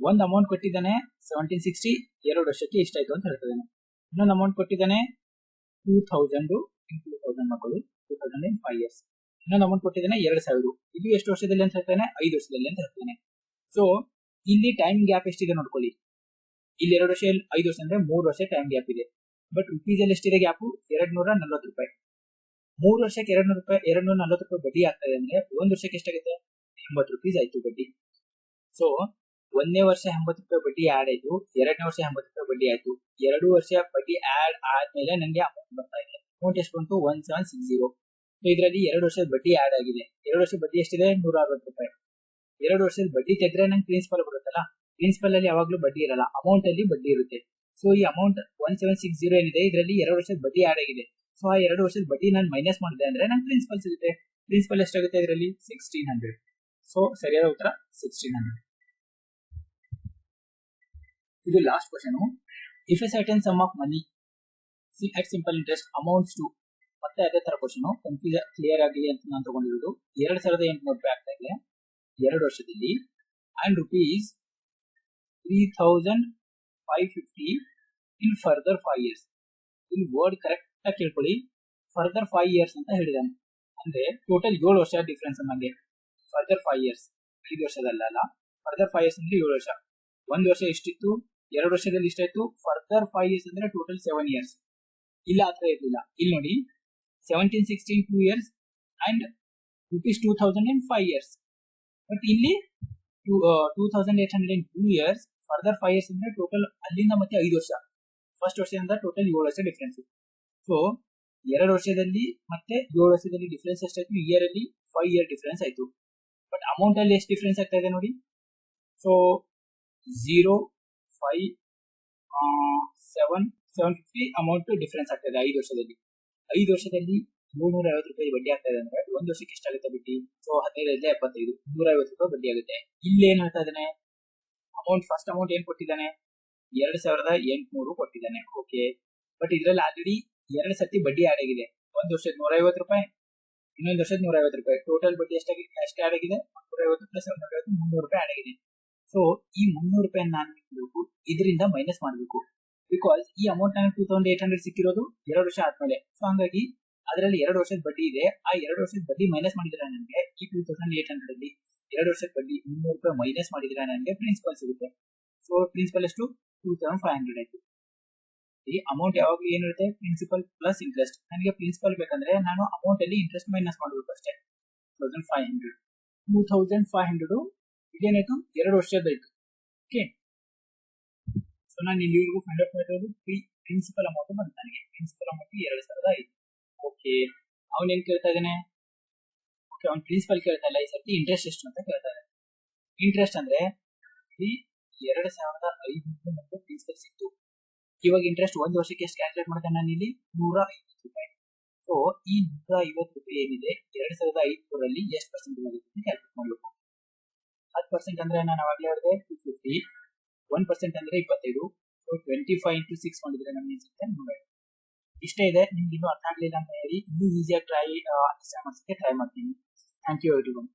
ಒಂದು ಅಮೌಂಟ್ ಕೊಟ್ಟಿದ್ದಾನೆ 1760 2 ವರ್ಷಕ್ಕೆ ಎಷ್ಟಾಯ್ತು ಅಂತ ಹೇಳ್ತಿದ್ದಾನೆ. ಇನ್ನೊಂದು ಅಮೌಂಟ್ ಕೊಟ್ಟಿದ್ದಾನೆ 2000 2000 ಮಕ್ಕಳು 2000 in 5 years. ಇನ್ನೊಂದು ಅಮೌಂಟ್ ಕೊಟ್ಟಿದ್ದಾನೆ 2000. ಇದು ಎಷ್ಟು ವರ್ಷದಲ್ಲಿ ಅಂತ ಹೇಳ್ತಾನೆ 5 ವರ್ಷದಲ್ಲಿ ಅಂತ ಹೇಳ್ತಾನೆ. ಸೊ ಇಲ್ಲಿ ಟೈಮ್ ಗ್ಯಾಪ್ ಎಷ್ಟಿದೆ ನೋಡ್ಕೊಳ್ಳಿ. ಇಲ್ಲಿ 2 ವರ್ಷ 5 ವರ್ಷ ಅಂದ್ರೆ 3 ವರ್ಷ ಟೈಮ್ ಗ್ಯಾಪ್ ಇದೆ. ಬಟ್ ರುಪೀಸ್ ಅಲ್ಲಿ ಎಷ್ಟಿದೆ ಗ್ಯಾಪ್ 240 ರೂಪಾಯಿ. 3 ವರ್ಷಕ್ಕೆ 240 ರೂಪಾಯಿ ಬಡ್ಡಿ ಆಗ್ತದೆ ಅಂದ್ರೆ 1 ವರ್ಷಕ್ಕೆ ಎಷ್ಟಾಗುತ್ತೆ 80 ರೂಪೀಸ್ ಆಯ್ತು ಬಡ್ಡಿ. ಸೊ 1ನೇ ವರ್ಷ 80 ರೂಪಾಯಿ ಬಡ್ಡಿ ಆಡ್ ಆಯ್ತು, 2ನೇ ವರ್ಷ 80 ರೂಪಾಯಿ ಬಡ್ಡಿ ಆಯ್ತು. 2 ವರ್ಷ ಬಡ್ಡಿ ಆಡ್ ಆದ್ಮೇಲೆ ನಂಗೆ ಅಮೌಂಟ್ ಬರ್ತಾ ಇದೆ. ಅಮೌಂಟ್ ಎಷ್ಟು ಬಂತು 1760. ಸೊ ಇದರಲ್ಲಿ 2 ವರ್ಷದ ಬಡ್ಡಿ ಆಡ್ ಆಗಿದೆ. 2 ವರ್ಷದ ಬಡ್ಡಿ ಎಷ್ಟಿದೆ 160 ರೂಪಾಯಿ. 2 ವರ್ಷದ ಬಡ್ಡಿ ತೆಗೆದ್ರೆ ನಂಗೆ ಪ್ರಿನ್ಸಿಪಲ್ ಬರುತ್ತಲ್ಲ, ಪ್ರಿನ್ಸಿಪಲ್ ಅಲ್ಲಿ ಯಾವಾಗ್ಲೂ ಬಡ್ಡಿ ಇರಲ್ಲ, ಅಮೌಂಟ್ ಅಲ್ಲಿ ಬಡ್ಡಿ ಇರುತ್ತೆ. ಸೊ ಈ ಅಮೌಂಟ್ 1760 ಏನಿದೆ ಇದರಲ್ಲಿ 2 ವರ್ಷದ ಬಡ್ಡಿ ಆಡ್ ಆಗಿದೆ. ಸೊ ಆ 2 ವರ್ಷದ ಬಡ್ಡಿ ನಾನು ಮೈನಸ್ ಮಾಡಿದೆ ಅಂದ್ರೆ ನಂಗೆ ಪ್ರಿನ್ಸಿಪಲ್ ಸಿಗುತ್ತೆ. ಪ್ರಿನ್ಸಿಪಲ್ ಎಷ್ಟಾಗುತ್ತೆ ಇದರಲ್ಲಿ 1600. ಸೊ ಸರಿಯಾದ ಉತ್ತರ 1600. ಇದು last question. If a certain sum of money at simple interest amounts to, ಮತ್ತೆ ಅದೇ ತರ ಕ್ವಶನ್ ಕನ್ಫ್ಯೂಸ್ ಕ್ಲಿಯರ್ ಆಗಲಿ ಅಂತ ನಾನು ತಗೊಂಡಿರೋದು. 2800 ರೂಪಾಯಿ ಆಗ್ತಾ ಇದೆ 2 ವರ್ಷದಲ್ಲಿ and rupees 3550 in further 5 years. ಇಲ್ಲಿ ವರ್ಡ್ ಕರೆಕ್ಟ್ ಆಗಿ ಕೇಳ್ಕೊಳ್ಳಿ, ಫರ್ದರ್ 5 years ಅಂತ ಹೇಳಿದಾನೆ. ಅಂದ್ರೆ ಟೋಟಲ್ 7 ವರ್ಷ ಡಿಫ್ರೆನ್ಸ್ ನಮಗೆ. ಫರ್ದರ್ 5 years 5 ವರ್ಷದಲ್ಲ, ಫರ್ದರ್ 5 years ಅಂದ್ರೆ 7 ವರ್ಷ. 1 ವರ್ಷ ಎಷ್ಟಿತ್ತು 2 ವರ್ಷದಲ್ಲಿ ಇಷ್ಟಾಯ್ತು. ಫರ್ದರ್ 5 years ಅಂದ್ರೆ ಟೋಟಲ್ 7 years. ಇಲ್ಲ ಆತರ ಇರ್ಲಿಲ್ಲ. ಇಲ್ಲಿ ನೋಡಿ 1716 2 years and rupees 2000 in 5 years. But ಇಲ್ಲಿ 2800 in 2 years. ಫರ್ದರ್ 5 years ಅಂದ್ರೆ ಟೋಟಲ್ ಅಲ್ಲಿಂದ ಮತ್ತೆ 5 ವರ್ಷ. ಫಸ್ಟ್ ವರ್ಷದಿಂದ ಟೋಟಲ್ 7 ವರ್ಷ ಡಿಫ್ರೆನ್ಸ್. ಸೊ 2 ವರ್ಷದಲ್ಲಿ ಮತ್ತೆ 7 ವರ್ಷದಲ್ಲಿ ಡಿಫ್ರೆನ್ಸ್ ಎಷ್ಟಾಯ್ತು, ಇಯರ್ ಅಲ್ಲಿ 5 year ಡಿಫ್ರೆನ್ಸ್ ಆಯ್ತು. ಬಟ್ ಅಮೌಂಟ್ ಅಲ್ಲಿ ಎಷ್ಟು ಡಿಫ್ರೆನ್ಸ್ ಆಗ್ತಾ ಇದೆ ನೋಡಿ. ಸೊ 0 5 750 ಅಮೌಂಟ್ ಡಿಫ್ರೆನ್ಸ್ ಆಗ್ತಾ ಇದೆ 5 ವರ್ಷದಲ್ಲಿ. 5 ವರ್ಷದಲ್ಲಿ 750 ರೂಪಾಯಿ ಬಡ್ಡಿ ಆಗ್ತಾ ಇದೆ ಅಂದ್ರೆ 1 ವರ್ಷಕ್ಕೆ ಎಷ್ಟಾಗುತ್ತೆ ಬಡ್ಡಿ. ಸೊ 15 75 150 ರೂಪಾಯಿ ಬಡ್ಡಿ ಆಗುತ್ತೆ. ಇಲ್ಲಿ ಏನ್ ಹೇಳ್ತಾ ಇದ್ದಾನೆ, ಅಮೌಂಟ್ ಫಸ್ಟ್ ಅಮೌಂಟ್ ಏನ್ ಕೊಟ್ಟಿದ್ದಾನೆ 2800 ಕೊಟ್ಟಿದ್ದಾನೆ. ಓಕೆ, ಬಟ್ ಇದ್ರಲ್ಲಿ ಆಲ್ರೆಡಿ 2 ಸತಿ ಬಡ್ಡಿ ಆಡ್ ಆಗಿದೆ. ಒಂದು ವರ್ಷದ 150 ರೂಪಾಯಿ, ಇನ್ನೊಂದು ವರ್ಷದ 150 ರೂಪಾಯಿ. ಟೋಟಲ್ ಬಡ್ಡಿ ಎಷ್ಟು ಆಡ್ ಆಗಿದೆ? 150 ಪ್ಲಸ್ 150 300 ರೂಪಾಯಿ ಆಡ್ ಆಗಿದೆ. ಸೊ ಈ 300 ರೂಪಾಯಿ ನಾನು ಇದರಿಂದ ಮೈನಸ್ ಮಾಡಬೇಕು. ಬಿಕಾಸ್ ಈ ಅಮೌಂಟ್ ನನಗೆ 2800 ಸಿಕ್ಕಿರೋದು 2 ವರ್ಷ ಆದ್ಮೇಲೆ. ಸೊ ಹಂಗಾಗಿ ಅದರಲ್ಲಿ 2 ವರ್ಷದ ಬಡ್ಡಿ ಇದೆ. ಆ 2 ವರ್ಷದ ಬಡ್ಡಿ ಮೈನಸ್ ಮಾಡಿದ್ರೆ ನನಗೆ ಈ 2800 ಅಲ್ಲಿ 2 ವರ್ಷದ ಬಡ್ಡಿ 300 ರೂಪಾಯಿ ಮೈನಸ್ ಮಾಡಿದ್ರೆ ನನಗೆ ಪ್ರಿನ್ಸಿಪಲ್ ಸಿಗುತ್ತೆ. ಸೊ ಪ್ರಿನ್ಸಿಪಲ್ ಎಷ್ಟು? 2500 ಆಯ್ತು. ಈ ಅಮೌಂಟ್ ಯಾವಾಗಲೂ ಏನಿರುತ್ತೆ? Principal plus interest. ನನಗೆ ಪ್ರಿನ್ಸಿಪಲ್ ಬೇಕಂದ್ರೆ ನಾನು ಅಮೌಂಟ್ ಅಲ್ಲಿ ಇಂಟ್ರೆಸ್ಟ್ ಮೈನಸ್ ಮಾಡಬೇಕು ಅಷ್ಟೇ. 2500 ಇದೇನಾಯ್ತು? 2 ವರ್ಷದಾಯ್ತು. ಓಕೆ, ಸೊ ನಾನು ಇಲ್ಲಿವರೆಗೂ ಫೈಂಡ್ ಔಟ್ ಮಾಡಿರೋದು ಪ್ರಿನ್ಸಿಪಲ್ ಅಮೌಂಟ್ ಬಂತು ನನಗೆ. Principal amount 2005. ಓಕೆ, ಅವನೇನ್ ಕೇಳ್ತಾ ಇದ್ದಾನೆ? ಓಕೆ, ಅವ್ನು ಪ್ರಿನ್ಸಿಪಲ್ ಕೇಳ್ತಾ ಇಲ್ಲ, ಈ ಸರ್ತಿ ಇಂಟ್ರೆಸ್ಟ್ ಎಷ್ಟು ಅಂತ ಕೇಳ್ತಾ ಇದ್ದಾನೆ. ಇಂಟ್ರೆಸ್ಟ್ ಅಂದ್ರೆ ಈ 2500 ನಮಗೆ ಪ್ರಿನ್ಸಿಪಲ್ ಸಿಕ್ತು. ಇವಾಗ ಇಂಟ್ರೆಸ್ಟ್ ಒಂದು ವರ್ಷಕ್ಕೆ ಎಷ್ಟು ಕ್ಯಾಲ್ಕುಲೇಟ್ ಮಾಡಿದೆ ನಾನು ಇಲ್ಲಿ? 150 ರೂಪಾಯಿ. ಸೊ ಈ 150 ರೂಪಾಯಿ ಏನಿದೆ 2005 ಎಷ್ಟು ಪರ್ಸೆಂಟ್ ಆಗುತ್ತೆ ಕ್ಯಾಲ್ಕುಲೇಟ್ ಮಾಡಬೇಕು. 10% ಅಂದ್ರೆ ನಾನು ಅವಾಗಲೇ ಹೇಳಿದೆ 250, 1% ಅಂದ್ರೆ 25. ಸೊ 25 into 6 ಮಾಡಿದ್ರೆ ನಮಗೆ ಸಿಗುತ್ತೆ 100. ಇಷ್ಟೇ ಇದೆ. ನಿಮ್ಗೆ ಇನ್ನೂ ಅರ್ಥ ಆಗಲಿಲ್ಲ ಅಂತ ಹೇಳಿ ಇನ್ನೂ ಈಸಿಯಾಗಿ ಅಂಡರ್ಸ್ಟ್ಯಾಂಡ್ ಮಾಡ್ತೀನಿ. Thank you everyone.